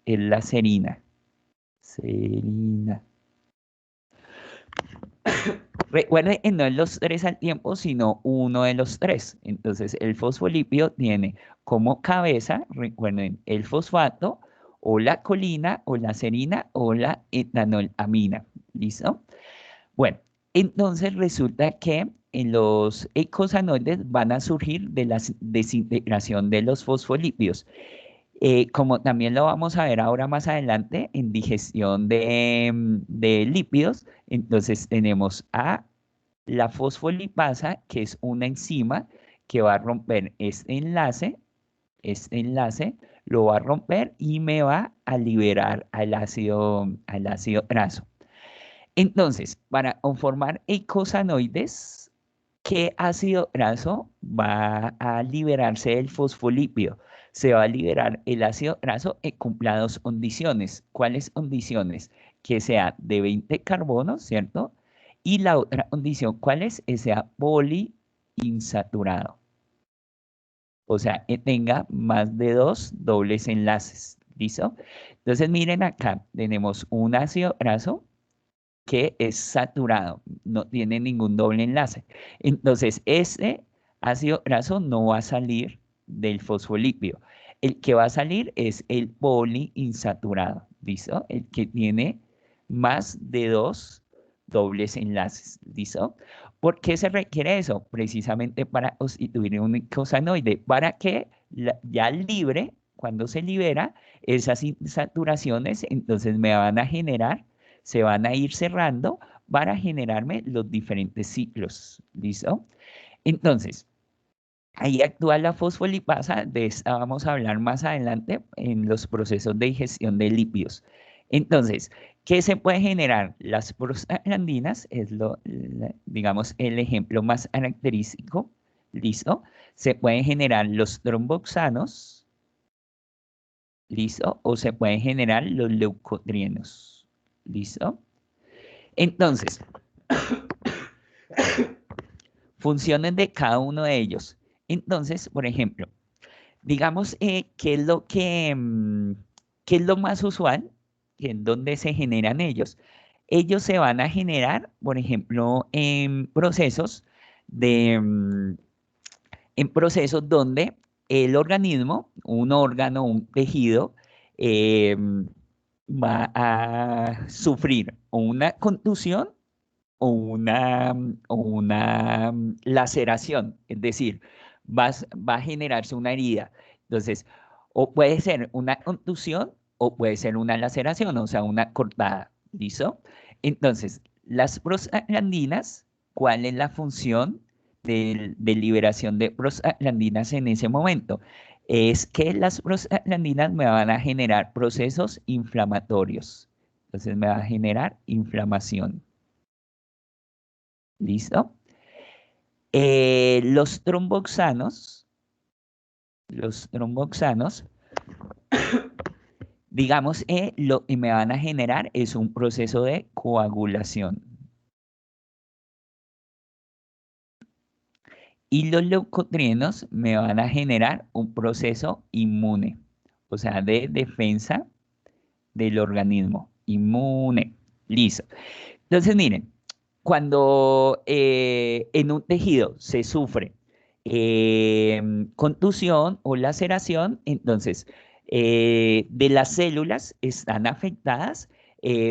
es la serina. Serina. Recuerden que no es los 3 al tiempo, sino uno de los 3. Entonces, el fosfolípido tiene como cabeza, recuerden, el fosfato, o la colina, o la serina, o la etanolamina. ¿Listo? Bueno, entonces resulta que en los eicosanoides van a surgir de la desintegración de los fosfolípidos. Como también lo vamos a ver ahora más adelante en digestión de lípidos, entonces tenemos a la fosfolipasa, que es una enzima que va a romper este enlace lo va a romper y me va a liberar al ácido graso. Entonces, para conformar eicosanoides, ¿qué ácido graso va a liberarse del fosfolípido? Se va a liberar el ácido graso que cumpla dos condiciones. ¿Cuáles condiciones? Que sea de 20 carbonos, ¿cierto? Y la otra condición, ¿cuál es? Que sea poliinsaturado. O sea, que tenga más de dos dobles enlaces. ¿Listo? Entonces, miren acá, tenemos un ácido graso que es saturado, no tiene ningún doble enlace. Entonces, este ácido graso no va a salir del fosfolípido. El que va a salir es el poliinsaturado, ¿listo? El que tiene más de dos dobles enlaces, ¿listo? ¿Por qué se requiere eso? Precisamente para constituir un icosanoide, para que ya libre, cuando se libera, esas insaturaciones, entonces me van a generar, se van a ir cerrando para generarme los diferentes ciclos, ¿listo? Entonces, ahí actúa la fosfolipasa, de esta vamos a hablar más adelante en los procesos de digestión de lípidos. Entonces, ¿qué se puede generar? Las prostaglandinas es digamos, el ejemplo más característico, ¿listo? Se pueden generar los tromboxanos, ¿listo? O se pueden generar los leucotrienos, ¿listo? Entonces, funciones de cada uno de ellos. Entonces, por ejemplo, digamos, ¿qué es lo más usual? En donde se generan ellos. Ellos se van a generar, por ejemplo, en procesos donde el organismo, un órgano, un tejido, em, va a sufrir o una contusión o una laceración, es decir, va a generarse una herida. Entonces, o puede ser una contusión o puede ser una laceración, o sea, una cortada. ¿Listo? Entonces, las prostaglandinas, ¿cuál es la función de liberación de prostaglandinas en ese momento? Es que las prostaglandinas me van a generar procesos inflamatorios. Entonces, me va a generar inflamación. ¿Listo? Los tromboxanos, digamos, lo que me van a generar es un proceso de coagulación. Y los leucotrienos me van a generar un proceso inmune, o sea, de defensa del organismo. Inmune. Listo. Entonces, miren, cuando en un tejido se sufre contusión o laceración, entonces de las células están afectadas,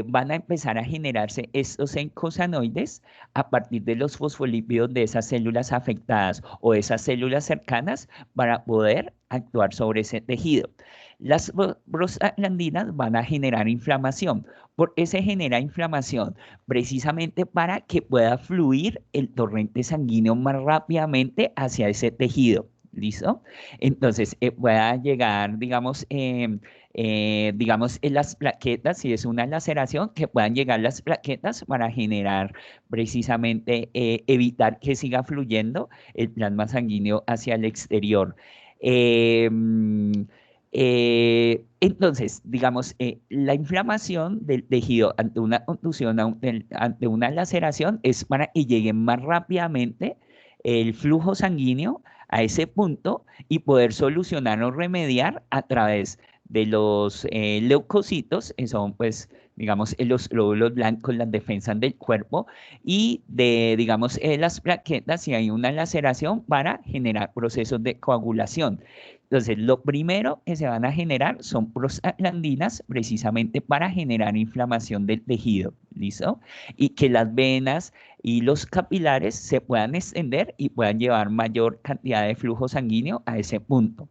van a empezar a generarse estos eicosanoides a partir de los fosfolípidos de esas células afectadas o de esas células cercanas para poder actuar sobre ese tejido. Las prostaglandinas van a generar inflamación. ¿Por qué se genera inflamación? Precisamente para que pueda fluir el torrente sanguíneo más rápidamente hacia ese tejido. ¿Listo? Entonces, pueda llegar, digamos, en las plaquetas, si es una laceración, que puedan llegar las plaquetas para generar precisamente, evitar que siga fluyendo el plasma sanguíneo hacia el exterior. Eh, entonces, digamos, la inflamación del tejido ante una contusión, ante una laceración, es para que llegue más rápidamente el flujo sanguíneo a ese punto y poder solucionar o remediar a través de los leucocitos, que son, pues, digamos, los glóbulos blancos, las defensas del cuerpo, y de, digamos, las plaquetas, si hay una laceración, para generar procesos de coagulación. Entonces, lo primero que se van a generar son prostaglandinas precisamente para generar inflamación del tejido, ¿listo? Y que las venas y los capilares se puedan extender y puedan llevar mayor cantidad de flujo sanguíneo a ese punto.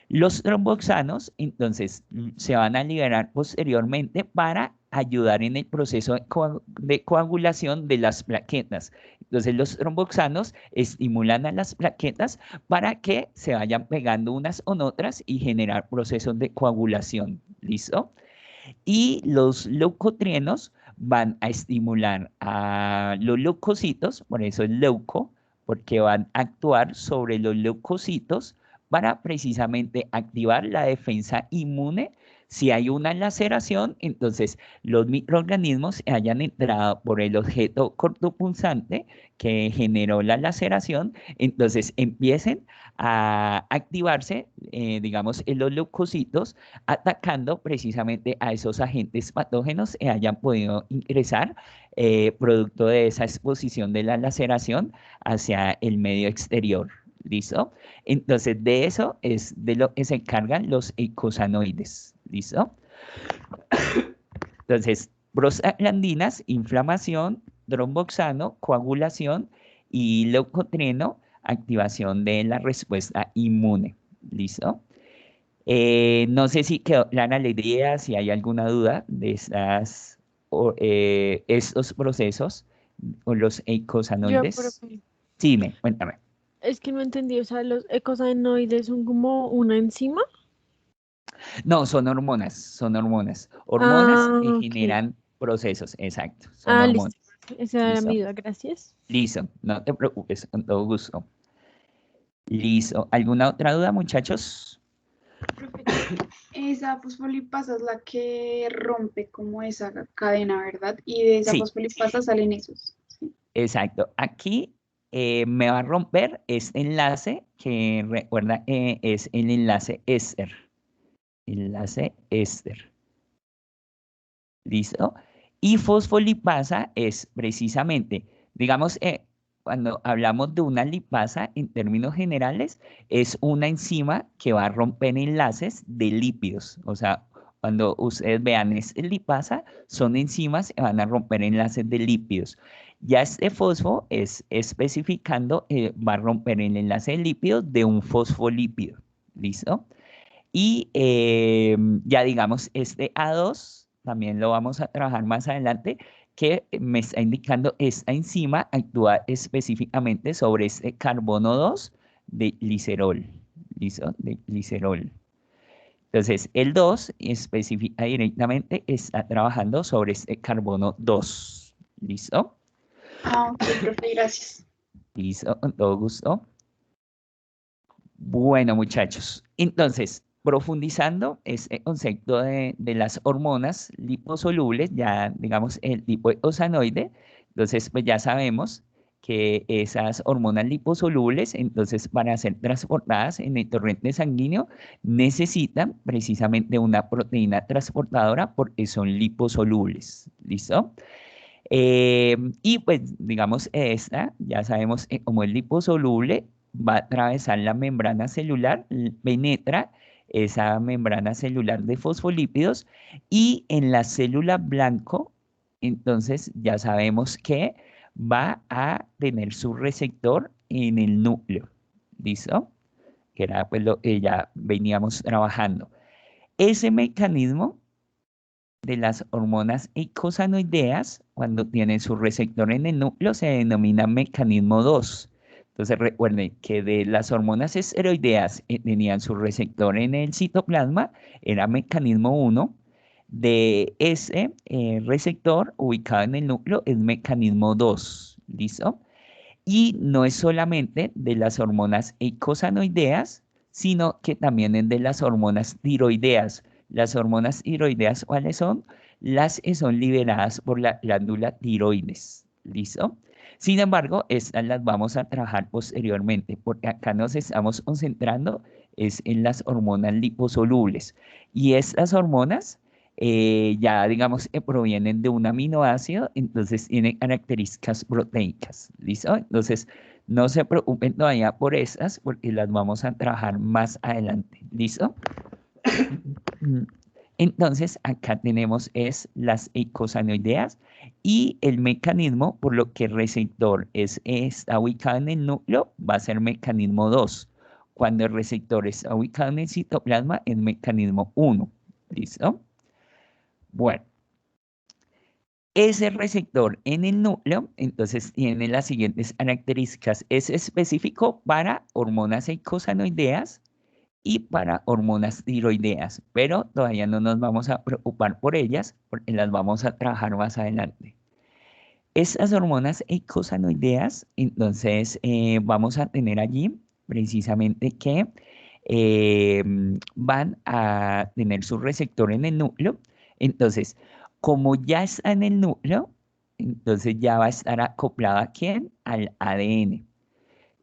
Los tromboxanos, entonces, se van a liberar posteriormente para ayudar en el proceso de coagulación de las plaquetas. Entonces, los tromboxanos estimulan a las plaquetas para que se vayan pegando unas con otras y generar procesos de coagulación. ¿Listo? Y los leucotrienos van a estimular a los leucocitos, por eso es leuco, porque van a actuar sobre los leucocitos para precisamente activar la defensa inmune. Si hay una laceración, entonces los microorganismos hayan entrado por el objeto cortopunzante que generó la laceración, entonces empiecen a activarse, digamos, en los leucocitos, atacando precisamente a esos agentes patógenos que hayan podido ingresar producto de esa exposición de la laceración hacia el medio exterior. ¿Listo? Entonces, de eso es de lo que se encargan los eicosanoides. ¿Listo? Entonces, prostaglandinas, inflamación, tromboxano, coagulación y leucotrieno, activación de la respuesta inmune. ¿Listo? No sé si quedó clara la idea, si hay alguna duda de estos procesos o los Yo, eicosanoides. profe, Sí, cuéntame. es que no entendí, o sea, los ecosanoides son como una enzima. No, son hormonas, son hormonas. Hormonas Ah, que ok. generan procesos, exacto, son Ah, listo. hormonas. Esa era ¿Listo? mi duda, gracias. Listo, no te preocupes, con todo gusto. Listo. ¿Alguna otra duda, muchachos? Profe, esa fosfolipasa es la que rompe como esa cadena, ¿verdad? Y de esa Sí, fosfolipasa salen esos. Sí. exacto. Aquí me va a romper este enlace que recuerda es el enlace éster. Enlace éster. ¿Listo? Y fosfolipasa es precisamente, digamos, cuando hablamos de una lipasa, en términos generales, es una enzima que va a romper enlaces de lípidos. O sea, cuando ustedes vean es lipasa, son enzimas que van a romper enlaces de lípidos. Ya este fosfo es especificando, va a romper el enlace de lípidos de un fosfolípido. ¿Listo? Y ya digamos, este A2 también lo vamos a trabajar más adelante, que me está indicando esta enzima actúa específicamente sobre este carbono 2 de glicerol. ¿Listo? De glicerol. Entonces, el 2 especifica directamente, está trabajando sobre este carbono 2. ¿Listo? Ah, ok, profe, gracias. Listo, con todo gusto. Bueno, muchachos, entonces, profundizando ese concepto de las hormonas liposolubles, ya digamos el tipo eosanoide, entonces pues ya sabemos que esas hormonas liposolubles, entonces para ser transportadas en el torrente sanguíneo, necesitan precisamente una proteína transportadora porque son liposolubles. ¿Listo? Y pues digamos esta, ya sabemos como es liposoluble, va a atravesar la membrana celular, penetra esa membrana celular de fosfolípidos y en la célula blanco, entonces ya sabemos que va a tener su receptor en el núcleo. ¿Listo? Que era pues lo que ya veníamos trabajando. Ese mecanismo de las hormonas eicosanoideas, cuando tienen su receptor en el núcleo, se denomina mecanismo 2. Entonces recuerden que de las hormonas esteroideas tenían su receptor en el citoplasma, era mecanismo 1. De ese receptor ubicado en el núcleo es mecanismo 2. ¿Listo? Y no es solamente de las hormonas eicosanoideas, sino que también es de las hormonas tiroideas. Las hormonas tiroideas, ¿cuáles son? Las que son liberadas por la glándula tiroides. ¿Listo? Sin embargo, estas las vamos a trabajar posteriormente, porque acá nos estamos concentrando es en las hormonas liposolubles. Y estas hormonas ya digamos provienen de un aminoácido, entonces tienen características proteicas, ¿listo? Entonces, no se preocupen todavía por esas, porque las vamos a trabajar más adelante, ¿listo? Entonces, acá tenemos es las eicosanoideas y el mecanismo, por lo que el receptor está ubicado en el núcleo, va a ser mecanismo 2. Cuando el receptor está ubicado en el citoplasma, es mecanismo 1, ¿listo? Bueno, ese receptor en el núcleo, entonces tiene las siguientes características. Es específico para hormonas eicosanoideas y para hormonas tiroideas, pero todavía no nos vamos a preocupar por ellas porque las vamos a trabajar más adelante. Estas hormonas eicosanoideas, entonces vamos a tener allí precisamente que van a tener su receptor en el núcleo. Entonces, como ya está en el núcleo, entonces ya va a estar acoplado ¿a quién? Al ADN.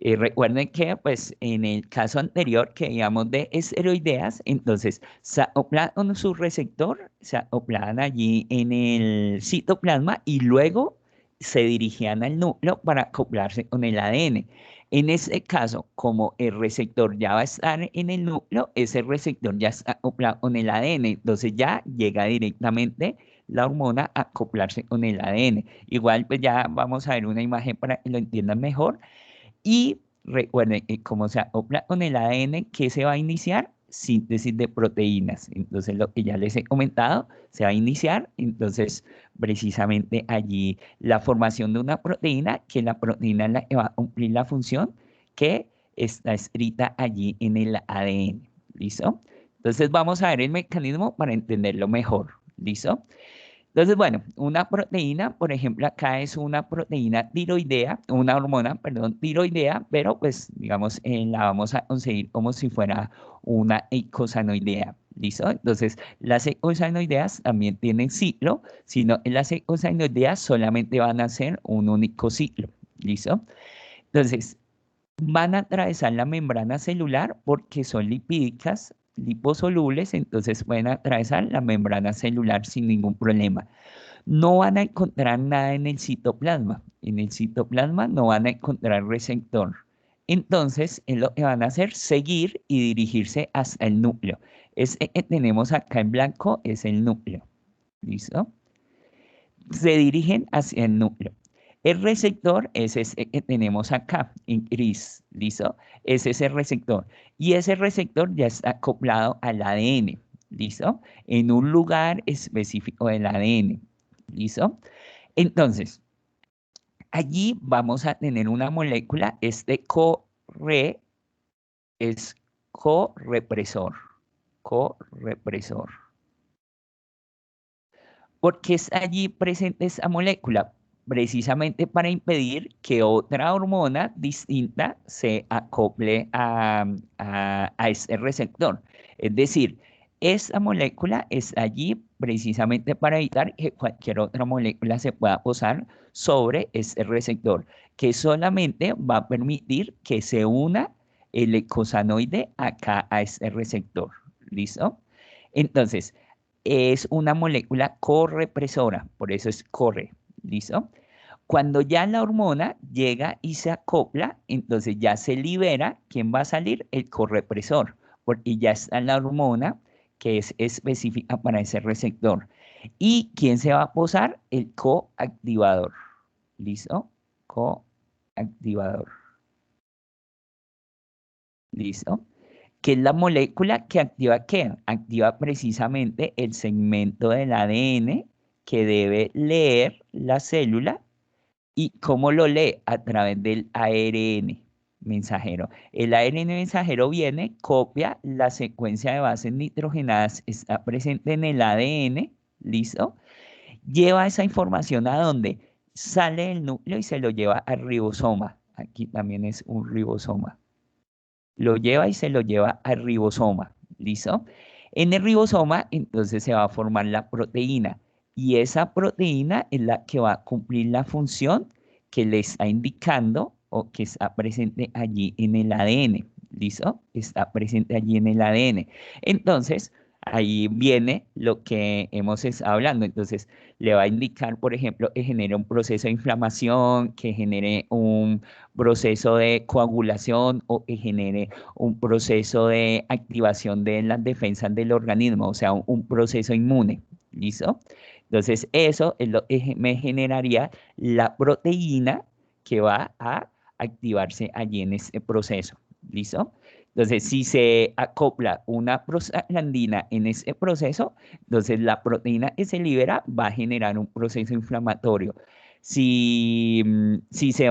Recuerden que, pues, en el caso anterior que digamos de esteroideas, entonces se acoplan su receptor, se acoplan allí en el citoplasma y luego se dirigían al núcleo para acoplarse con el ADN. En este caso, como el receptor ya va a estar en el núcleo, ese receptor ya está acoplado con el ADN, entonces ya llega directamente la hormona a acoplarse con el ADN. Igual, pues ya vamos a ver una imagen para que lo entiendan mejor. Y recuerden que como se acopla con el ADN, ¿qué se va a iniciar? Síntesis de proteínas. Entonces, lo que ya les he comentado, se va a iniciar, entonces, precisamente allí la formación de una proteína, que la proteína es la que va a cumplir la función que está escrita allí en el ADN. ¿Listo? Entonces, vamos a ver el mecanismo para entenderlo mejor. ¿Listo? Entonces, bueno, una proteína, por ejemplo, acá es una proteína tiroidea, una hormona, perdón, tiroidea, pero pues, digamos, la vamos a conseguir como si fuera una eicosanoidea. ¿Listo? Entonces, las eicosanoideas también tienen ciclo, sino en las eicosanoideas solamente van a ser un único ciclo. ¿Listo? Entonces, van a atravesar la membrana celular porque son lipídicas, liposolubles, entonces pueden atravesar la membrana celular sin ningún problema. No van a encontrar nada en el citoplasma. En el citoplasma no van a encontrar receptor. Entonces, es lo que van a hacer, seguir y dirigirse hasta el núcleo. Este que tenemos acá en blanco es el núcleo. ¿Listo? Se dirigen hacia el núcleo. El receptor es ese que tenemos acá en gris, ¿listo? Ese es el receptor. Y ese receptor ya está acoplado al ADN, ¿listo? En un lugar específico del ADN, ¿listo? Entonces, allí vamos a tener una molécula, este corre es correpresor, correpresor. ¿Por qué está allí presente esa molécula? Precisamente para impedir que otra hormona distinta se acople a ese receptor. Es decir, esta molécula está allí precisamente para evitar que cualquier otra molécula se pueda posar sobre ese receptor, que solamente va a permitir que se una el eicosanoide acá a este receptor. ¿Listo? Entonces, es una molécula correpresora, por eso es corre, ¿listo? Cuando ya la hormona llega y se acopla, entonces ya se libera, ¿quién va a salir? El correpresor, porque ya está la hormona que es específica para ese receptor. ¿Y quién se va a posar? El coactivador, ¿listo? Coactivador, ¿listo? Que es la molécula que activa ¿qué? Activa precisamente el segmento del ADN que debe leer la célula. ¿Y cómo lo lee? A través del ARN mensajero. El ARN mensajero viene, copia la secuencia de bases nitrogenadas, está presente en el ADN, ¿listo? Lleva esa información a donde sale el núcleo y se lo lleva al ribosoma. Aquí también es un ribosoma. Lo lleva y se lo lleva al ribosoma, ¿listo? En el ribosoma, entonces se va a formar la proteína y esa proteína es la que va a cumplir la función que le está indicando o que está presente allí en el ADN, ¿listo? Está presente allí en el ADN. Entonces, ahí viene lo que hemos estado hablando. Entonces, le va a indicar, por ejemplo, que genere un proceso de inflamación, que genere un proceso de coagulación o que genere un proceso de activación de las defensas del organismo, o sea, un proceso inmune. ¿Listo? Entonces, eso es lo que me generaría la proteína que va a activarse allí en ese proceso. ¿Listo? Entonces, si se acopla una prostaglandina en ese proceso, entonces la proteína que se libera va a generar un proceso inflamatorio. Si se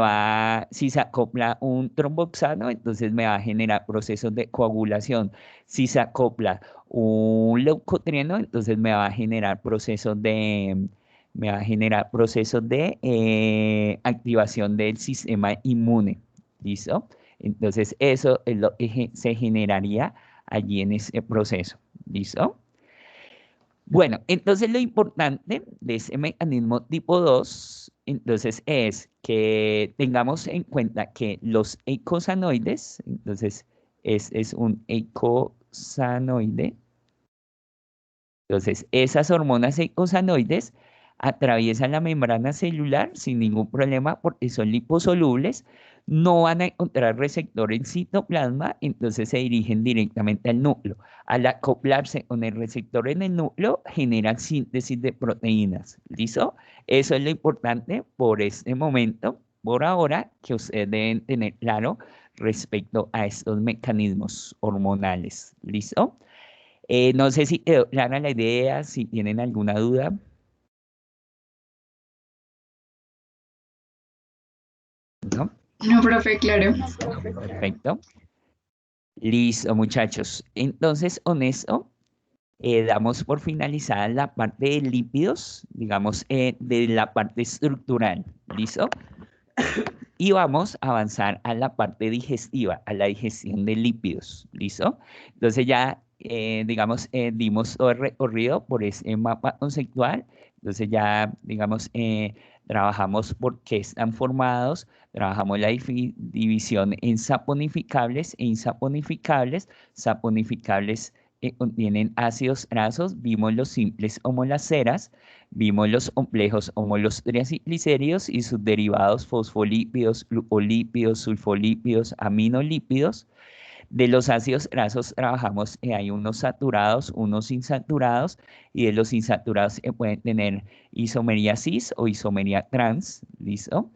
acopla un tromboxano, entonces me va a generar procesos de coagulación. Si se acopla un leucotrieno, entonces me va a generar procesos me va a generar procesos de activación del sistema inmune. ¿Listo? Entonces, eso es lo que se generaría allí en ese proceso. ¿Listo? Bueno, entonces lo importante de ese mecanismo tipo 2, entonces es que tengamos en cuenta que los eicosanoides, entonces es un eicosanoide, entonces esas hormonas eicosanoides atraviesan la membrana celular sin ningún problema porque son liposolubles, no van a encontrar receptor en citoplasma, entonces se dirigen directamente al núcleo. Al acoplarse con el receptor en el núcleo, generan síntesis de proteínas. ¿Listo? Eso es lo importante por este momento, por ahora, que ustedes deben tener claro respecto a estos mecanismos hormonales. ¿Listo? No sé si quedó clara la idea, si tienen alguna duda. ¿No? No, profe, claro. Perfecto. Listo, muchachos. Entonces, con esto, damos por finalizada la parte de lípidos, digamos, de la parte estructural. ¿Listo? Y vamos a avanzar a la parte digestiva, a la digestión de lípidos. ¿Listo? Entonces ya, digamos, dimos todo el recorrido por ese mapa conceptual. Entonces ya, digamos, trabajamos por qué están formados, trabajamos la división en saponificables e insaponificables. Saponificables contienen ácidos grasos, vimos los simples homolaceras, vimos los complejos homólogos triacilglicéridos y sus derivados fosfolípidos, glucolípidos, sulfolípidos, aminolípidos. De los ácidos grasos trabajamos, hay unos saturados, unos insaturados, y de los insaturados pueden tener isomería cis o isomería trans, ¿listo?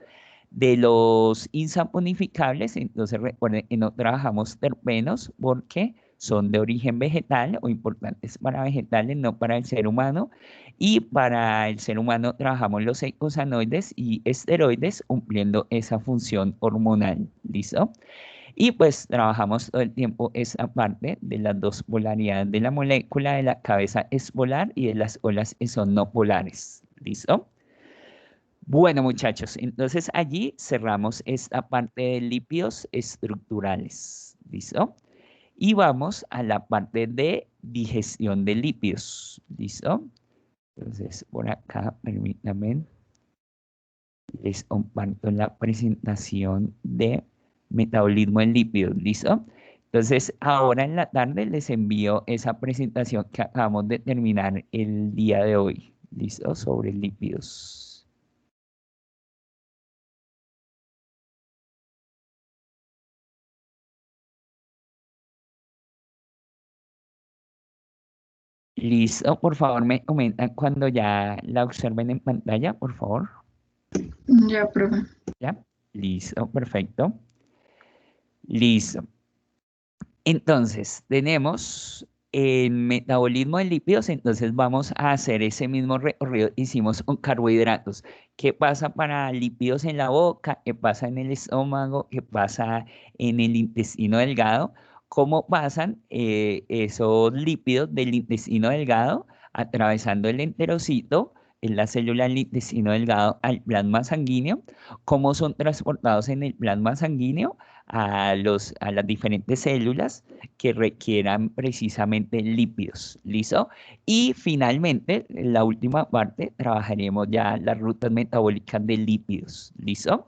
De los insaponificables, entonces recuerden que no trabajamos terpenos porque son de origen vegetal o importantes para vegetales, no para el ser humano. Y para el ser humano trabajamos los eicosanoides y esteroides cumpliendo esa función hormonal. ¿Listo? Y pues trabajamos todo el tiempo esa parte de las dos polaridades de la molécula, de la cabeza es polar y de las olas que son no polares. ¿Listo? Bueno, muchachos, entonces allí cerramos esta parte de lípidos estructurales. ¿Listo? Y vamos a la parte de digestión de lípidos. ¿Listo? Entonces, por acá, permítanme, les comparto la presentación de metabolismo en lípidos. ¿Listo? Entonces, ahora en la tarde les envío esa presentación que acabamos de terminar el día de hoy. ¿Listo? Sobre lípidos. Listo, por favor, me comentan cuando ya la observen en pantalla, por favor. Ya, profe. ¿Ya? Listo, perfecto. Listo. Entonces, tenemos el metabolismo de lípidos, entonces vamos a hacer ese mismo recorrido que hicimos con carbohidratos. ¿Qué pasa para lípidos en la boca? ¿Qué pasa en el estómago? ¿Qué pasa en el intestino delgado? ¿Cómo pasan esos lípidos del intestino delgado atravesando el enterocito, en la célula del intestino delgado al plasma sanguíneo? ¿Cómo son transportados en el plasma sanguíneo a las diferentes células que requieran precisamente lípidos? ¿Listo? Y finalmente, en la última parte, trabajaremos ya las rutas metabólicas de lípidos. ¿Listo?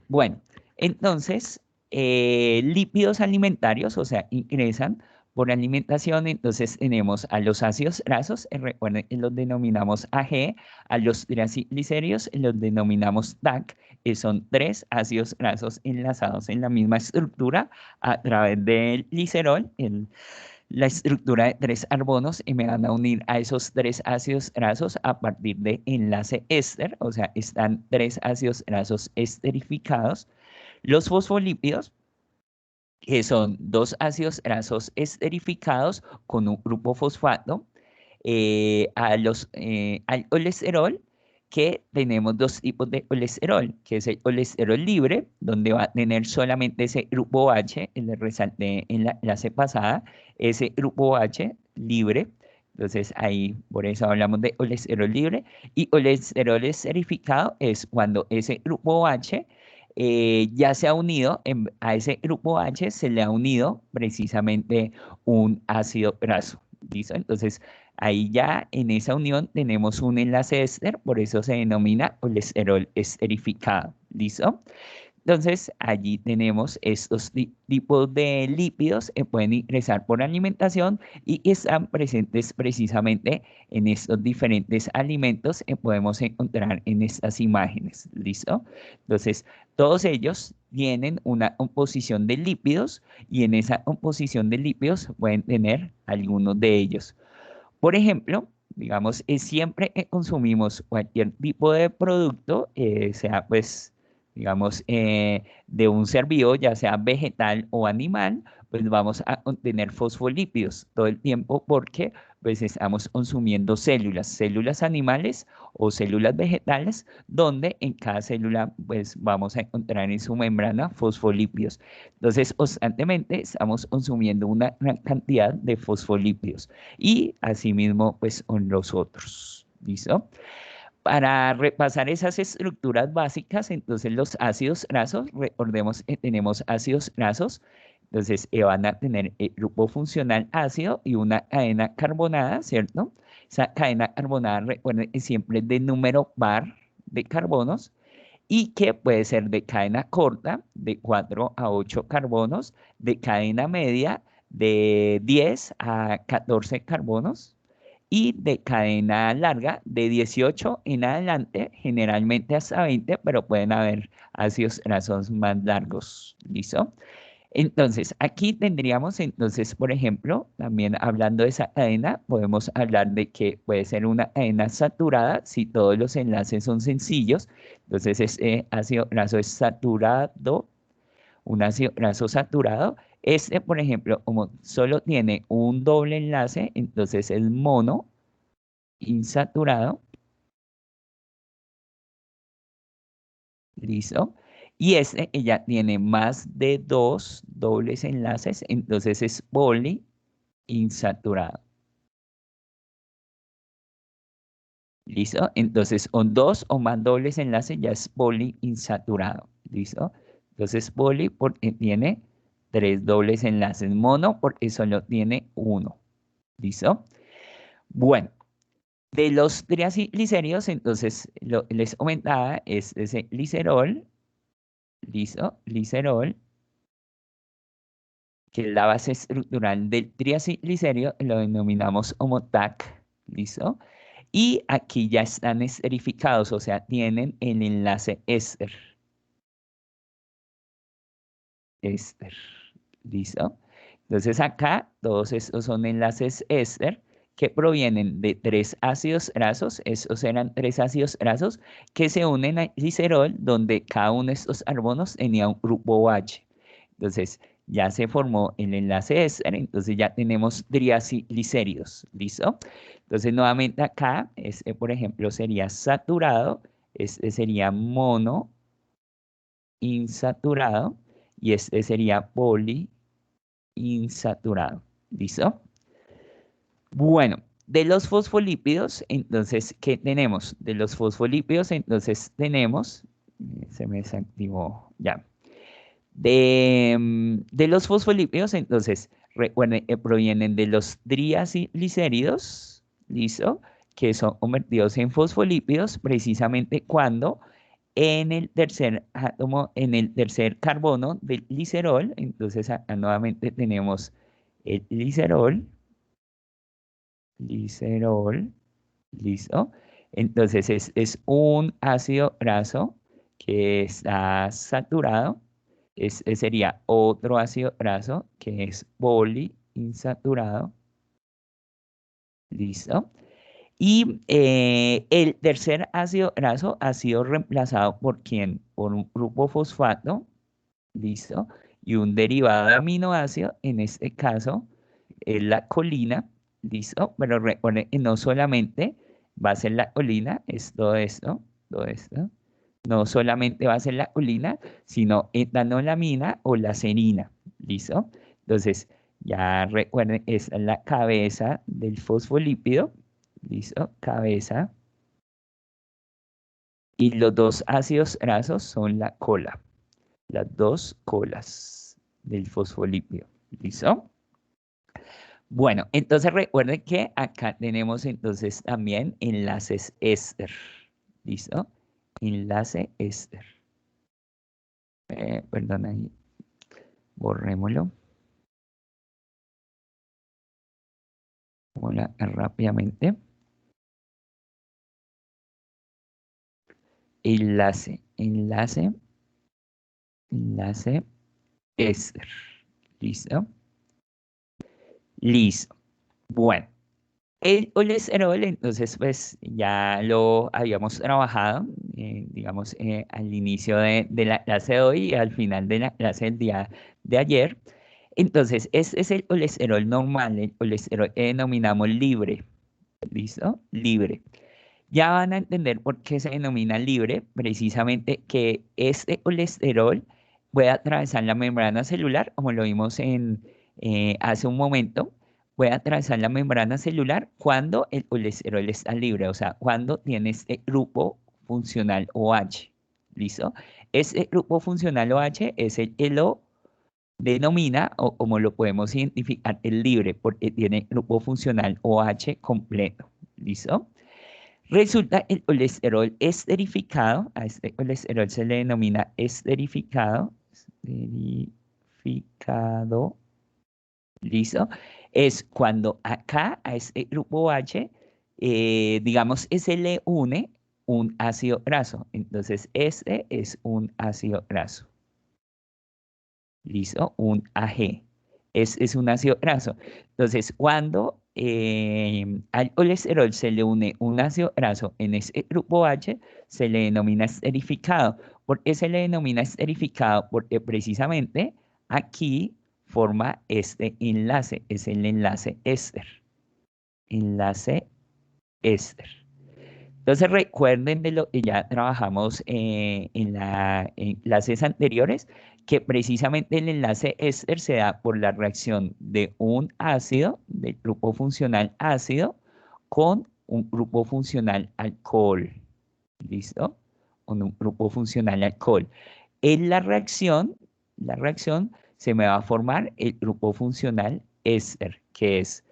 Bueno, entonces, lípidos alimentarios, o sea, ingresan por alimentación, entonces tenemos a los ácidos grasos, recuerden que los denominamos AG, a los triglicéridos los denominamos TAC, que son tres ácidos grasos enlazados en la misma estructura a través del glicerol, la estructura de tres carbonos, y me van a unir a esos tres ácidos grasos a partir de enlace éster, o sea, están tres ácidos grasos esterificados. Los fosfolípidos, que son dos ácidos grasos esterificados con un grupo fosfato, al colesterol, que tenemos dos tipos de colesterol, que es el colesterol libre, donde va a tener solamente ese grupo H, le resalté en la clase pasada, ese grupo H libre, Entonces ahí por eso hablamos de colesterol libre. Y colesterol esterificado es cuando ese grupo H ya se ha unido, a ese grupo H se le ha unido precisamente un ácido graso. ¿Listo? Entonces ahí ya en esa unión tenemos un enlace éster, por eso se denomina colesterol esterificado. ¿Listo? Entonces, allí tenemos estos tipos de lípidos que pueden ingresar por alimentación y que están presentes precisamente en estos diferentes alimentos que podemos encontrar en estas imágenes. ¿Listo? Entonces, todos ellos tienen una composición de lípidos y en esa composición de lípidos pueden tener algunos de ellos. Por ejemplo, digamos, siempre que consumimos cualquier tipo de producto, sea pues, digamos, de un ser vivo, ya sea vegetal o animal, pues vamos a contener fosfolípidos todo el tiempo porque pues estamos consumiendo células, células animales o células vegetales, donde en cada célula pues vamos a encontrar en su membrana fosfolípidos. Entonces, constantemente estamos consumiendo una gran cantidad de fosfolípidos y asimismo pues con los otros. ¿Listo? Para repasar esas estructuras básicas, entonces los ácidos grasos, recordemos que tenemos ácidos grasos, entonces van a tener el grupo funcional ácido y una cadena carbonada, ¿cierto? Esa cadena carbonada, recuerden que siempre es de número par de carbonos y que puede ser de cadena corta, de 4 a 8 carbonos, de cadena media, de 10 a 14 carbonos, y de cadena larga de 18 en adelante, generalmente hasta 20, pero pueden haber ácidos grasos más largos. ¿Listo? Entonces, aquí tendríamos, entonces, por ejemplo, también hablando de esa cadena, podemos hablar de que puede ser una cadena saturada si todos los enlaces son sencillos. Entonces, este ácido graso es saturado, un ácido graso saturado. Este, por ejemplo, como solo tiene un doble enlace, entonces es mono insaturado. ¿Listo? Y este ya tiene más de dos dobles enlaces, entonces es poliinsaturado. ¿Listo? Entonces, con dos o más dobles enlaces ya es poliinsaturado. ¿Listo? Entonces, poli porque tiene tres dobles enlaces. Mono porque solo tiene uno. ¿Listo? Bueno, de los triacilglicéridos, entonces, les comentaba, es ese glicerol. ¿Listo? Glicerol, que es la base estructural del triacilglicerio, lo denominamos como TAC, ¿listo? Y aquí ya están esterificados, o sea, tienen el enlace éster. Éster, ¿listo? Entonces acá todos estos son enlaces éster que provienen de tres ácidos grasos, esos eran tres ácidos grasos que se unen a glicerol, donde cada uno de estos carbonos tenía un grupo H. Entonces, ya se formó el enlace éster, entonces ya tenemos triacilglicéridos, ¿listo? Entonces, nuevamente acá, este, por ejemplo, sería saturado, este sería monoinsaturado y este sería poliinsaturado, ¿listo? Bueno, de los fosfolípidos, entonces, ¿qué tenemos? De los fosfolípidos, entonces tenemos, se me desactivó, ya. De los fosfolípidos, entonces, recuerden que provienen de los triacilglicéridos, ¿listo? Que son convertidos en fosfolípidos precisamente cuando en el tercer átomo, en el tercer carbono del glicerol, entonces acá nuevamente tenemos el glicerol, ¿listo? Entonces es un ácido graso que está saturado. Sería otro ácido graso que es poliinsaturado. ¿Listo? Y el tercer ácido graso ha sido reemplazado por ¿quién? Por un grupo fosfato. ¿Listo? Y un derivado de aminoácido, en este caso es la colina. ¿Listo? Pero recuerden que no solamente va a ser la colina, es todo esto, todo esto. No solamente va a ser la colina, sino etanolamina o la serina. ¿Listo? Entonces, Ya recuerden, es la cabeza del fosfolípido. ¿Listo? Cabeza. Y los dos ácidos grasos son la cola. Las dos colas del fosfolípido. ¿Listo? Bueno, entonces recuerden que acá tenemos entonces también enlaces éster. ¿Listo? Enlace éster. Perdón, ahí borrémoslo. Hola, rápidamente. Enlace éster. ¿Listo? Listo. Bueno, el colesterol, entonces, pues ya lo habíamos trabajado, digamos, al inicio de la clase de hoy y al final de la clase del día de ayer. Entonces, este es el colesterol normal, el colesterol que denominamos libre. ¿Listo? Libre. Ya van a entender por qué se denomina libre, precisamente que este colesterol puede atravesar la membrana celular, como lo vimos hace un momento, puede atravesar la membrana celular cuando el colesterol está libre, o sea, cuando tiene este grupo funcional OH. ¿Listo? Este grupo funcional OH es el que lo denomina, o como lo podemos identificar, el libre, porque tiene grupo funcional OH completo. ¿Listo? Resulta el colesterol esterificado, a este colesterol se le denomina esterificado, ¿listo? Es cuando acá a este grupo H, digamos, se le une un ácido graso. Entonces, este es un ácido graso. ¿Listo? Un AG. Es un ácido graso. Entonces, cuando al colesterol se le une un ácido graso en ese grupo H, se le denomina esterificado. ¿Por qué se le denomina esterificado? Porque precisamente aquí forma este enlace, es el enlace éster. Enlace éster. Entonces recuerden de lo que ya trabajamos en clases anteriores, que precisamente el enlace éster se da por la reacción de un ácido, del grupo funcional ácido, con un grupo funcional alcohol. ¿Listo? Con un grupo funcional alcohol. En la reacción se me va a formar el grupo funcional éster, que es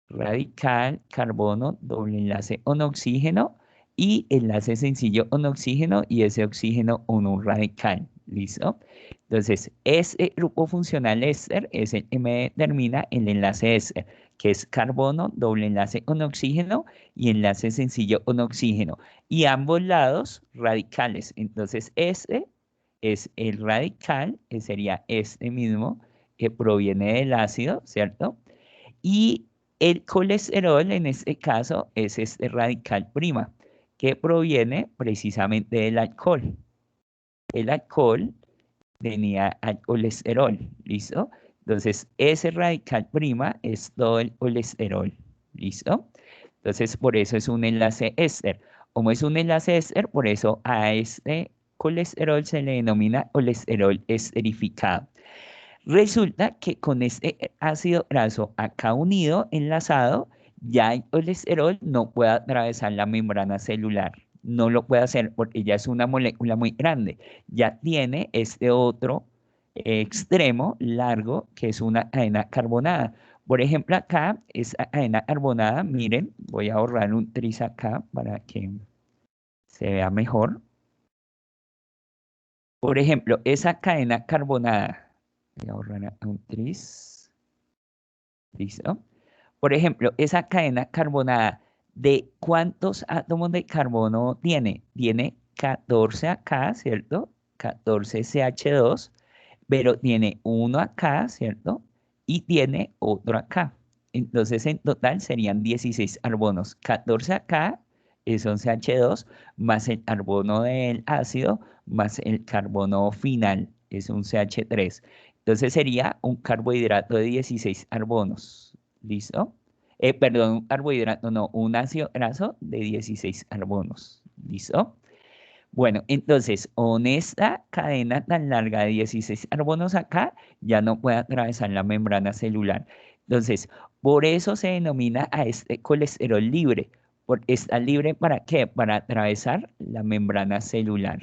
radical, carbono, doble enlace con oxígeno y enlace sencillo con oxígeno y ese oxígeno con un radical. ¿Listo? Entonces, ese grupo funcional éster es el que me determina el enlace éster, que es carbono, doble enlace con oxígeno y enlace sencillo con oxígeno. Y ambos lados radicales. Entonces, este es el radical, que sería este mismo, que proviene del ácido, ¿cierto? Y el colesterol, en este caso, es este radical prima, que proviene precisamente del alcohol. El alcohol tenía al colesterol, ¿listo? Entonces, ese radical prima es todo el colesterol, ¿listo? Entonces, por eso es un enlace éster. Como es un enlace éster, por eso a este colesterol se le denomina colesterol esterificado. Resulta que con este ácido graso acá unido, enlazado, ya el colesterol no puede atravesar la membrana celular. No lo puede hacer porque ya es una molécula muy grande. Ya tiene este otro extremo largo que es una cadena carbonada. Por ejemplo, acá, esa cadena carbonada, miren, voy a ahorrar un tris acá para que se vea mejor. Por ejemplo, esa cadena carbonada, voy a ahorrar un tris. ¿Listo? Por ejemplo, esa cadena carbonada, ¿de cuántos átomos de carbono tiene? Tiene 14 acá, ¿cierto? 14 CH2, pero tiene uno acá, ¿cierto? Y tiene otro acá. Entonces, en total serían 16 carbonos. 14 acá son CH2, más el carbono del ácido, más el carbono final, es un CH3. Entonces sería un carbohidrato de 16 carbonos. ¿Listo? Perdón, un carbohidrato, no, un ácido graso de 16 carbonos. ¿Listo? Bueno, entonces, con esta cadena tan larga de 16 carbonos acá, ya no puede atravesar la membrana celular. Entonces, por eso se denomina a este colesterol libre. ¿Está libre para qué? Para atravesar la membrana celular.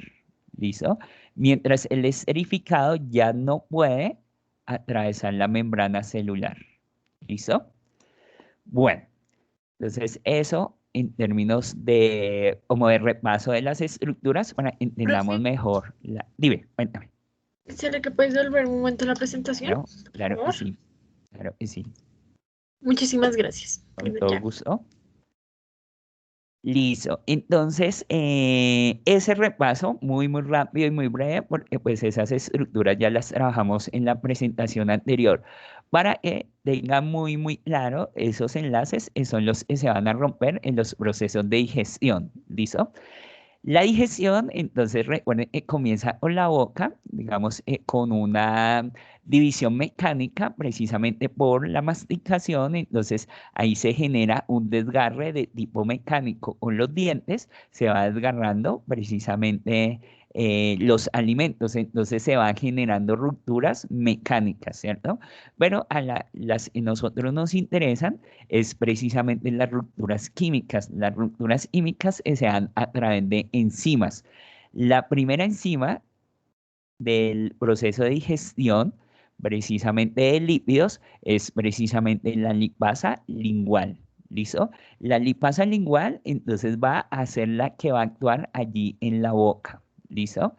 ¿Listo? Mientras el esterificado ya no puede atravesar la membrana celular. ¿Listo? Bueno. Entonces, eso en términos de, como de repaso de las estructuras para que entendamos Profe, mejor Dime, cuéntame. ¿será que puedes volver un momento a la presentación? Claro, Por claro que favor. sí, claro que sí. Muchísimas gracias. Con todo Ya. gusto. Listo. Entonces, ese repaso muy rápido y muy breve, porque pues esas estructuras ya las trabajamos en la presentación anterior. Para que tengan muy claro, esos enlaces son los que se van a romper en los procesos de digestión. ¿Listo? La digestión, entonces, recuerden que comienza con la boca, digamos, con una división mecánica, precisamente por la masticación. Entonces, ahí se genera un desgarre de tipo mecánico con los dientes, se va desgarrando precisamente los alimentos. Entonces, se van generando rupturas mecánicas, ¿cierto? Pero las que nosotros nos interesan es precisamente las rupturas químicas. Las rupturas químicas se dan a través de enzimas. La primera enzima del proceso de digestión, precisamente de lípidos, es precisamente la lipasa lingual. ¿Listo? La lipasa lingual entonces va a ser la que va a actuar allí en la boca. ¿Listo?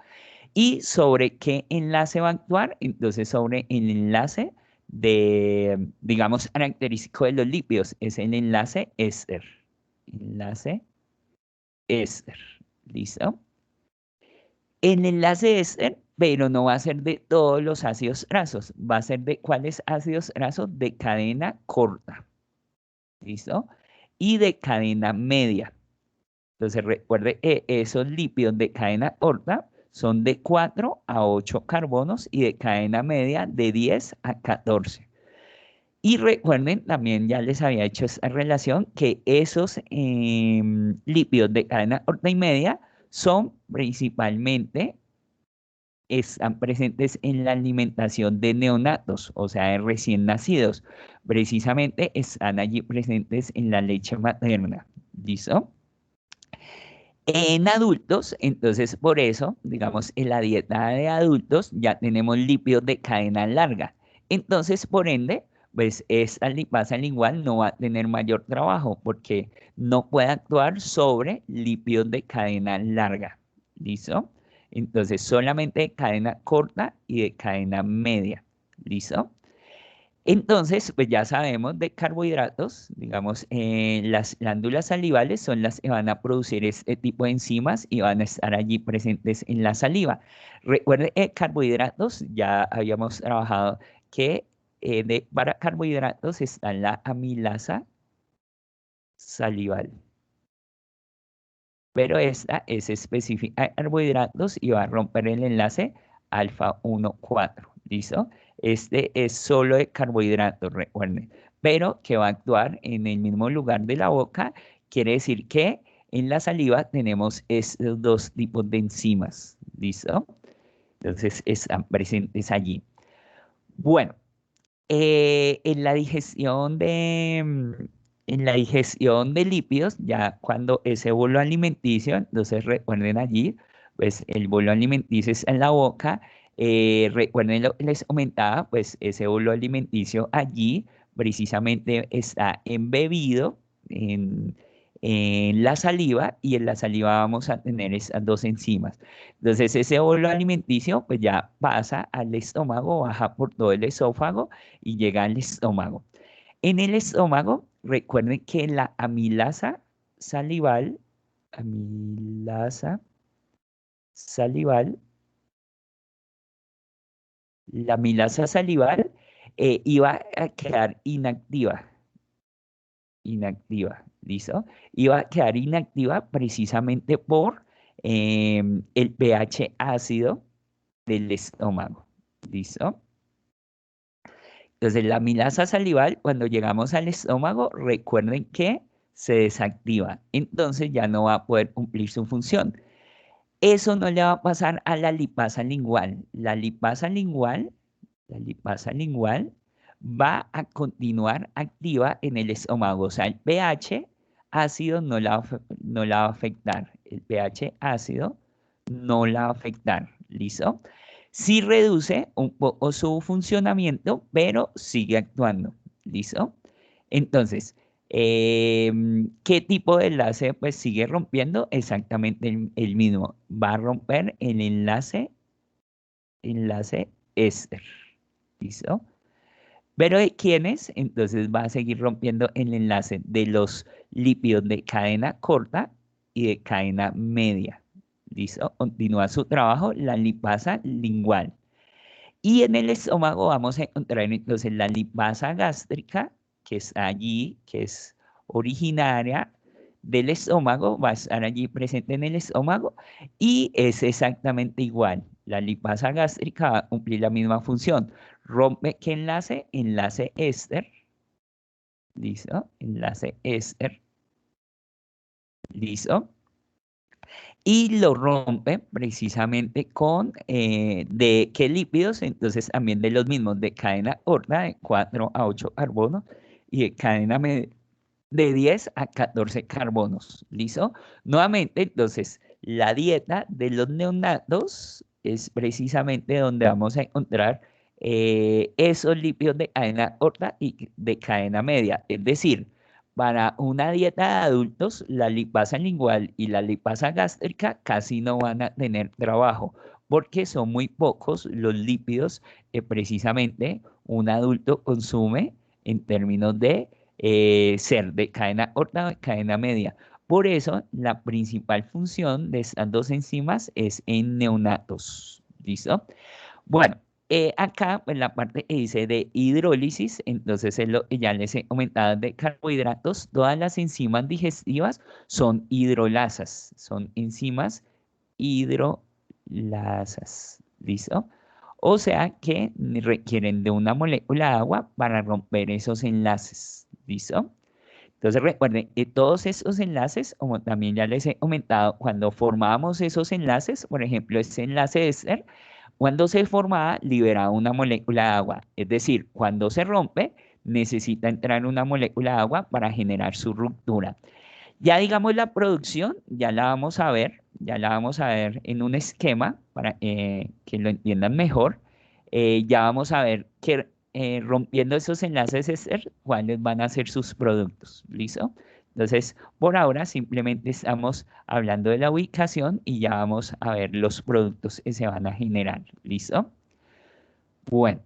¿Y sobre qué enlace va a actuar? Entonces, sobre el enlace de, digamos, característico de los lípidos, es el enlace éster. Enlace éster. ¿Listo? El enlace éster, pero no va a ser de todos los ácidos grasos, va a ser de cuáles ácidos grasos de cadena corta. ¿Listo? Y de cadena media. Entonces recuerde que esos lípidos de cadena corta son de 4 a 8 carbonos y de cadena media de 10 a 14. Y recuerden, también ya les había hecho esa relación, que esos lípidos de cadena corta y media son principalmente, están presentes en la alimentación de neonatos, o sea, de recién nacidos. Precisamente están allí presentes en la leche materna. ¿Listo? En adultos, entonces por eso, digamos, en la dieta de adultos ya tenemos lípidos de cadena larga. Entonces, por ende, pues esta lipasa lingual no va a tener mayor trabajo porque no puede actuar sobre lípidos de cadena larga. ¿Listo? Entonces, solamente de cadena corta y de cadena media. ¿Listo? Entonces, pues ya sabemos de carbohidratos, digamos, las glándulas salivales son las que van a producir este tipo de enzimas y van a estar allí presentes en la saliva. Recuerde, carbohidratos, ya habíamos trabajado que para carbohidratos está la amilasa salival, pero esta es específica de carbohidratos y va a romper el enlace alfa 1,4. ¿Listo? Este es solo de carbohidratos, recuerden, pero que va a actuar en el mismo lugar de la boca. Quiere decir que en la saliva tenemos estos dos tipos de enzimas. ¿Listo? Entonces están presentes allí. Bueno, en la digestión de lípidos, ya cuando ese bolo alimenticio, entonces recuerden allí, pues el bolo alimenticio está en la boca, recuerden lo que les comentaba, pues ese bolo alimenticio allí precisamente está embebido en la saliva y en la saliva vamos a tener esas dos enzimas. Entonces ese bolo alimenticio pues ya pasa al estómago, baja por todo el esófago y llega al estómago. En el estómago, recuerden que la amilasa salival, la amilasa salival iba a quedar inactiva, ¿listo? Iba a quedar inactiva precisamente por el pH ácido del estómago, ¿listo? Entonces, la amilasa salival, cuando llegamos al estómago, recuerden que se desactiva. Entonces, ya no va a poder cumplir su función. Eso no le va a pasar a la lipasa lingual. La lipasa lingual va a continuar activa en el estómago. O sea, el pH ácido no la va a afectar. El pH ácido no la va a afectar. ¿Listo? Sí reduce un poco su funcionamiento, pero sigue actuando. ¿Listo? Entonces, ¿qué tipo de enlace pues sigue rompiendo? Exactamente el mismo. Va a romper el enlace éster. ¿Listo? Pero ¿de quiénes? Entonces va a seguir rompiendo el enlace de los lípidos de cadena corta y de cadena media. ¿Listo? Continúa su trabajo la lipasa lingual. Y en el estómago vamos a encontrar entonces la lipasa gástrica, que está allí, que es originaria del estómago, va a estar allí presente en el estómago y es exactamente igual. La lipasa gástrica va a cumplir la misma función. Rompe, ¿qué enlace? Enlace éster. ¿Listo? Enlace éster. ¿Listo? Y lo rompe precisamente con, ¿de qué lípidos? Entonces también de los mismos, de cadena corta de 4 a 8 carbonos y de cadena media de 10 a 14 carbonos. ¿Listo? Nuevamente, entonces, la dieta de los neonatos es precisamente donde vamos a encontrar esos lípidos de cadena corta y de cadena media. Es decir, para una dieta de adultos, la lipasa lingual y la lipasa gástrica casi no van a tener trabajo porque son muy pocos los lípidos que precisamente un adulto consume en términos de ser de cadena corta o de cadena media. Por eso, la principal función de estas dos enzimas es en neonatos. ¿Listo? Bueno, acá en la parte que dice de hidrólisis, entonces es lo que ya les he comentado de carbohidratos, todas las enzimas digestivas son hidrolasas, son enzimas hidrolasas. ¿Listo? O sea que requieren de una molécula de agua para romper esos enlaces. ¿Listo? Entonces recuerden que todos esos enlaces, como también ya les he comentado, cuando formábamos esos enlaces, por ejemplo, este enlace éster, cuando se formaba, liberaba una molécula de agua. Es decir, cuando se rompe, necesita entrar una molécula de agua para generar su ruptura. Ya digamos la producción, ya la vamos a ver en un esquema para que lo entiendan mejor. Ya vamos a ver que rompiendo esos enlaces éster, cuáles van a ser sus productos. ¿Listo? Entonces, por ahora simplemente estamos hablando de la ubicación y ya vamos a ver los productos que se van a generar. ¿Listo? Bueno,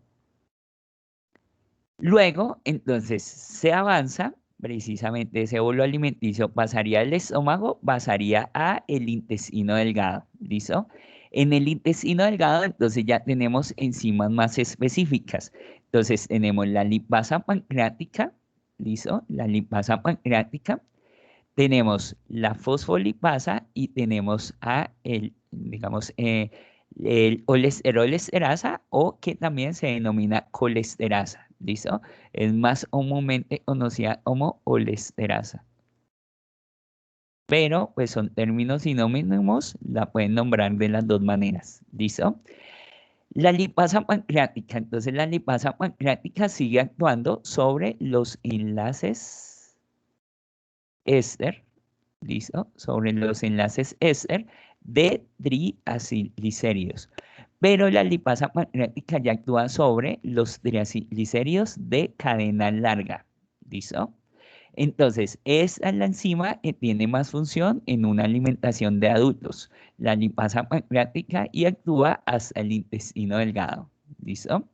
luego, entonces, se avanza, precisamente ese bolo alimenticio pasaría del estómago, pasaría a el intestino delgado, ¿listo? En el intestino delgado, entonces ya tenemos enzimas más específicas. Entonces, tenemos la lipasa pancreática, ¿listo? La lipasa pancreática. Tenemos la fosfolipasa y tenemos a digamos, el colesterol esterasa o que también se denomina colesterasa, ¿listo? Es más comúnmente conocida como colesterasa. Pero, pues son términos sinónimos, la pueden nombrar de las dos maneras, ¿listo? La lipasa pancreática, entonces la lipasa pancreática sigue actuando sobre los enlaces éster, ¿listo? Sobre los enlaces éster de triacilglicéridos. Pero la lipasa pancreática ya actúa sobre los triacilglicéridos de cadena larga, ¿listo? Entonces, esta es la enzima que tiene más función en una alimentación de adultos, la lipasa pancreática, y actúa hasta el intestino delgado, ¿listo?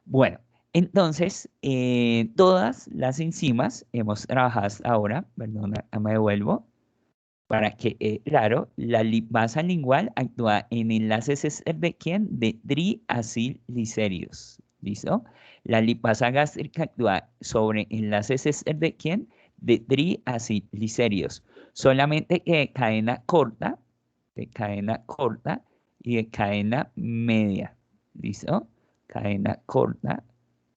Bueno, entonces, todas las enzimas hemos trabajado hasta ahora, perdona, me devuelvo, para que, claro, la lipasa lingual actúa en enlaces ¿de quién? De triacilglicéridos, ¿listo? La lipasa gástrica actúa sobre enlaces ¿de quién? De triacilglicéridos. Solamente que de cadena corta y de cadena media, ¿listo? Cadena corta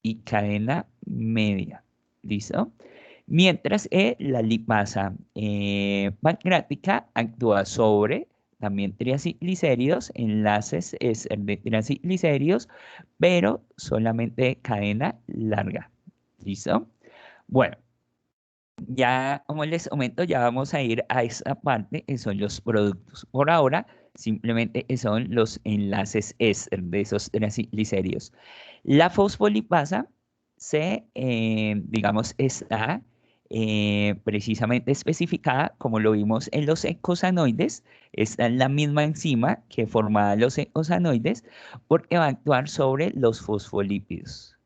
y cadena media, ¿listo? Mientras que la lipasa pancreática actúa sobre también triacilglicéridos, enlaces éster de triacilglicéridos, pero solamente de cadena larga. ¿Listo? Bueno, ya como les comento, ya vamos a ir a esa parte que son los productos. Por ahora, simplemente son los enlaces éster de esos triacilglicéridos. La fosfolipasa digamos, está precisamente especificada, como lo vimos en los eicosanoides, está en la misma enzima que formaba los eicosanoides, porque va a actuar sobre los fosfolípidos.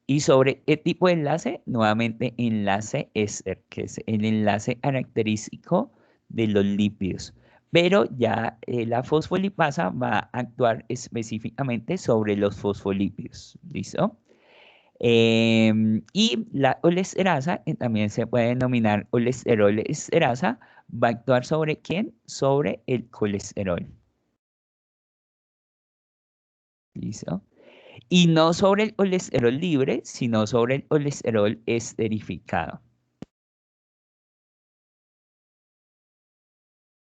Y sobre qué tipo de enlace, nuevamente enlace éster, que es el enlace característico de los lípidos. Pero ya la fosfolipasa va a actuar específicamente sobre los fosfolípidos. ¿Listo? Y la colesterasa, que también se puede denominar colesterol esterasa, va a actuar sobre ¿quién? Sobre el colesterol. ¿Listo? Y no sobre el colesterol libre, sino sobre el colesterol esterificado.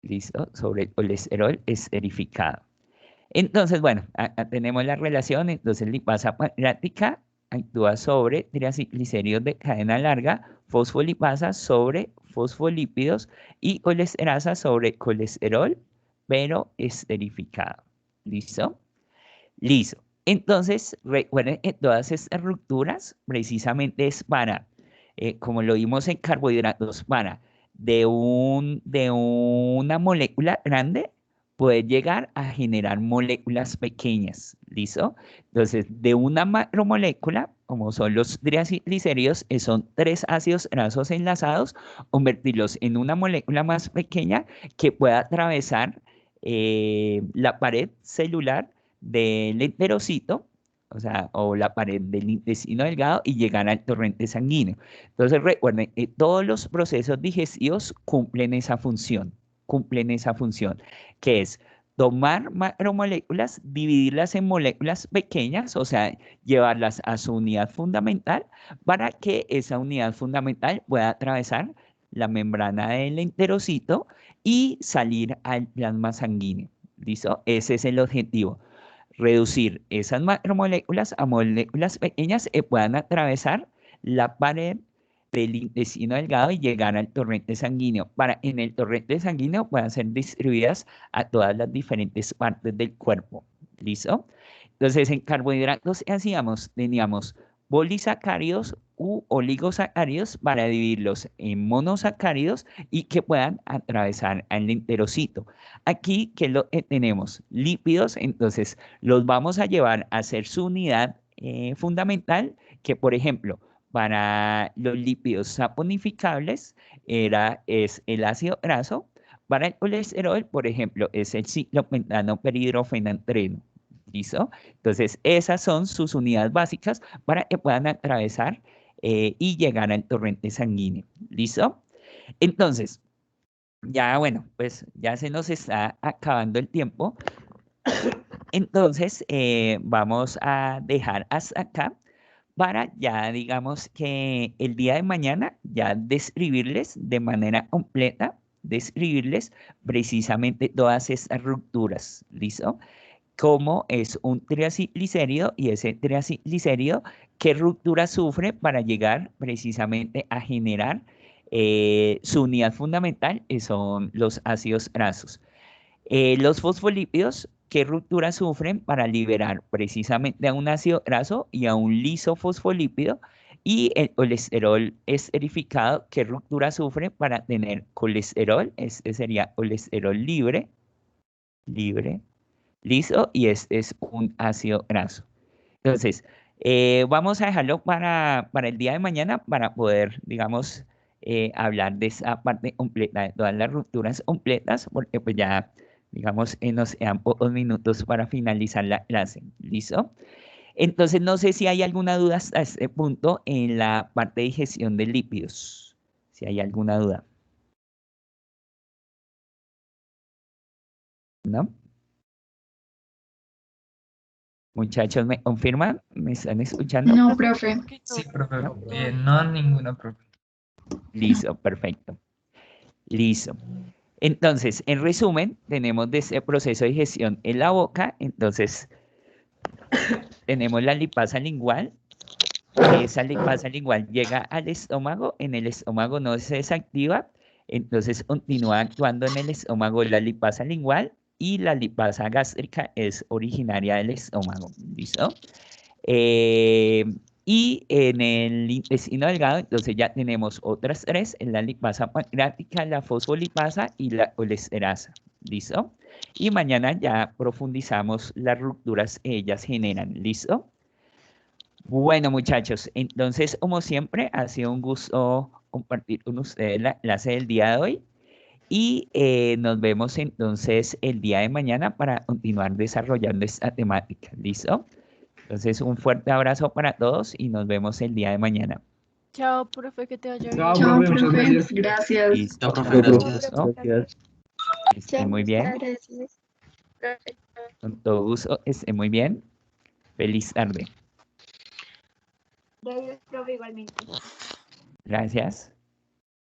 ¿Listo? Sobre el colesterol esterificado. Entonces, bueno, acá tenemos la relación. Entonces, lipasa pancreática actúa sobre triacilglicéridos de cadena larga, fosfolipasa sobre fosfolípidos y colesterasa sobre colesterol, pero esterificado. ¿Listo? Listo. Entonces, recuerden que todas estas rupturas precisamente es para, como lo vimos en carbohidratos, para de una molécula grande poder llegar a generar moléculas pequeñas. ¿Listo? Entonces, de una macromolécula, como son los triacilglicéridos, que son 3 ácidos grasos enlazados, convertirlos en una molécula más pequeña que pueda atravesar la pared celular del enterocito, o sea, o la pared del intestino delgado y llegar al torrente sanguíneo. Entonces recuerden, todos los procesos digestivos cumplen esa función, que es tomar macromoléculas, dividirlas en moléculas pequeñas, o sea, llevarlas a su unidad fundamental para que esa unidad fundamental pueda atravesar la membrana del enterocito y salir al plasma sanguíneo. ¿Listo? Ese es el objetivo, reducir esas macromoléculas a moléculas pequeñas que puedan atravesar la pared del intestino delgado y llegar al torrente sanguíneo, para en el torrente sanguíneo puedan ser distribuidas a todas las diferentes partes del cuerpo. ¿Listo? Entonces, en carbohidratos, ¿qué hacíamos? Teníamos polisacáridos u oligosacáridos para dividirlos en monosacáridos y que puedan atravesar al enterocito. Aquí, ¿qué es lo que tenemos? Lípidos, entonces los vamos a llevar a ser su unidad fundamental, que por ejemplo, para los lípidos saponificables es el ácido graso. Para el colesterol, por ejemplo, es el ciclopentano perhidrofenantreno. ¿Listo? Entonces, esas son sus unidades básicas para que puedan atravesar y llegar al torrente sanguíneo. ¿Listo? Entonces, ya bueno, pues ya se nos está acabando el tiempo. Entonces, vamos a dejar hasta acá para ya, digamos que el día de mañana ya describirles de manera completa, describirles precisamente todas estas rupturas. ¿Listo? Cómo es un triacilglicérido y ese triacilglicérido, qué ruptura sufre para llegar precisamente a generar su unidad fundamental, que son los ácidos grasos. Los fosfolípidos, ¿qué ruptura sufren para liberar precisamente a un ácido graso y a un lisofosfolípido? Y el colesterol esterificado, ¿qué ruptura sufre para tener colesterol? Este sería colesterol libre, libre, listo, y este es un ácido graso. Entonces, vamos a dejarlo para el día de mañana para poder, digamos, hablar de esa parte completa, de todas las rupturas completas, porque pues ya, digamos, nos quedan pocos minutos para finalizar la clase. ¿Listo? Entonces, no sé si hay alguna duda hasta este punto en la parte de digestión de lípidos. Si hay alguna duda. ¿No? Muchachos, ¿me confirman? ¿Me están escuchando? No, profe. Poquito, Sí, profe. ¿No? No, ninguna, profe. Listo, perfecto. Listo. Entonces, en resumen, tenemos de este proceso de digestión en la boca. Entonces, tenemos la lipasa lingual. Esa lipasa lingual llega al estómago. En el estómago no se desactiva. Entonces, continúa actuando en el estómago la lipasa lingual. Y la lipasa gástrica es originaria del estómago. ¿Listo? Eh, y en el intestino delgado, entonces ya tenemos otras tres, en la lipasa pancreática, la fosfolipasa y la colesterasa. ¿Listo? Y mañana ya profundizamos las rupturas que ellas generan. ¿Listo? Bueno, muchachos, entonces, como siempre, ha sido un gusto compartir con ustedes la clase del día de hoy. Y nos vemos entonces el día de mañana para continuar desarrollando esta temática. ¿Listo? Entonces, un fuerte abrazo para todos y nos vemos el día de mañana. Chao, profe, que te vaya Chao, bien. Chao, profe, muchas profe. gracias. Gracias. Listo. Chao, profe, Con todo gracias. gusto. Gracias. Que esté muy bien. Gracias. Perfecto. Con todo gusto. Esté muy bien. Feliz tarde. Gracias, profe, igualmente. Gracias.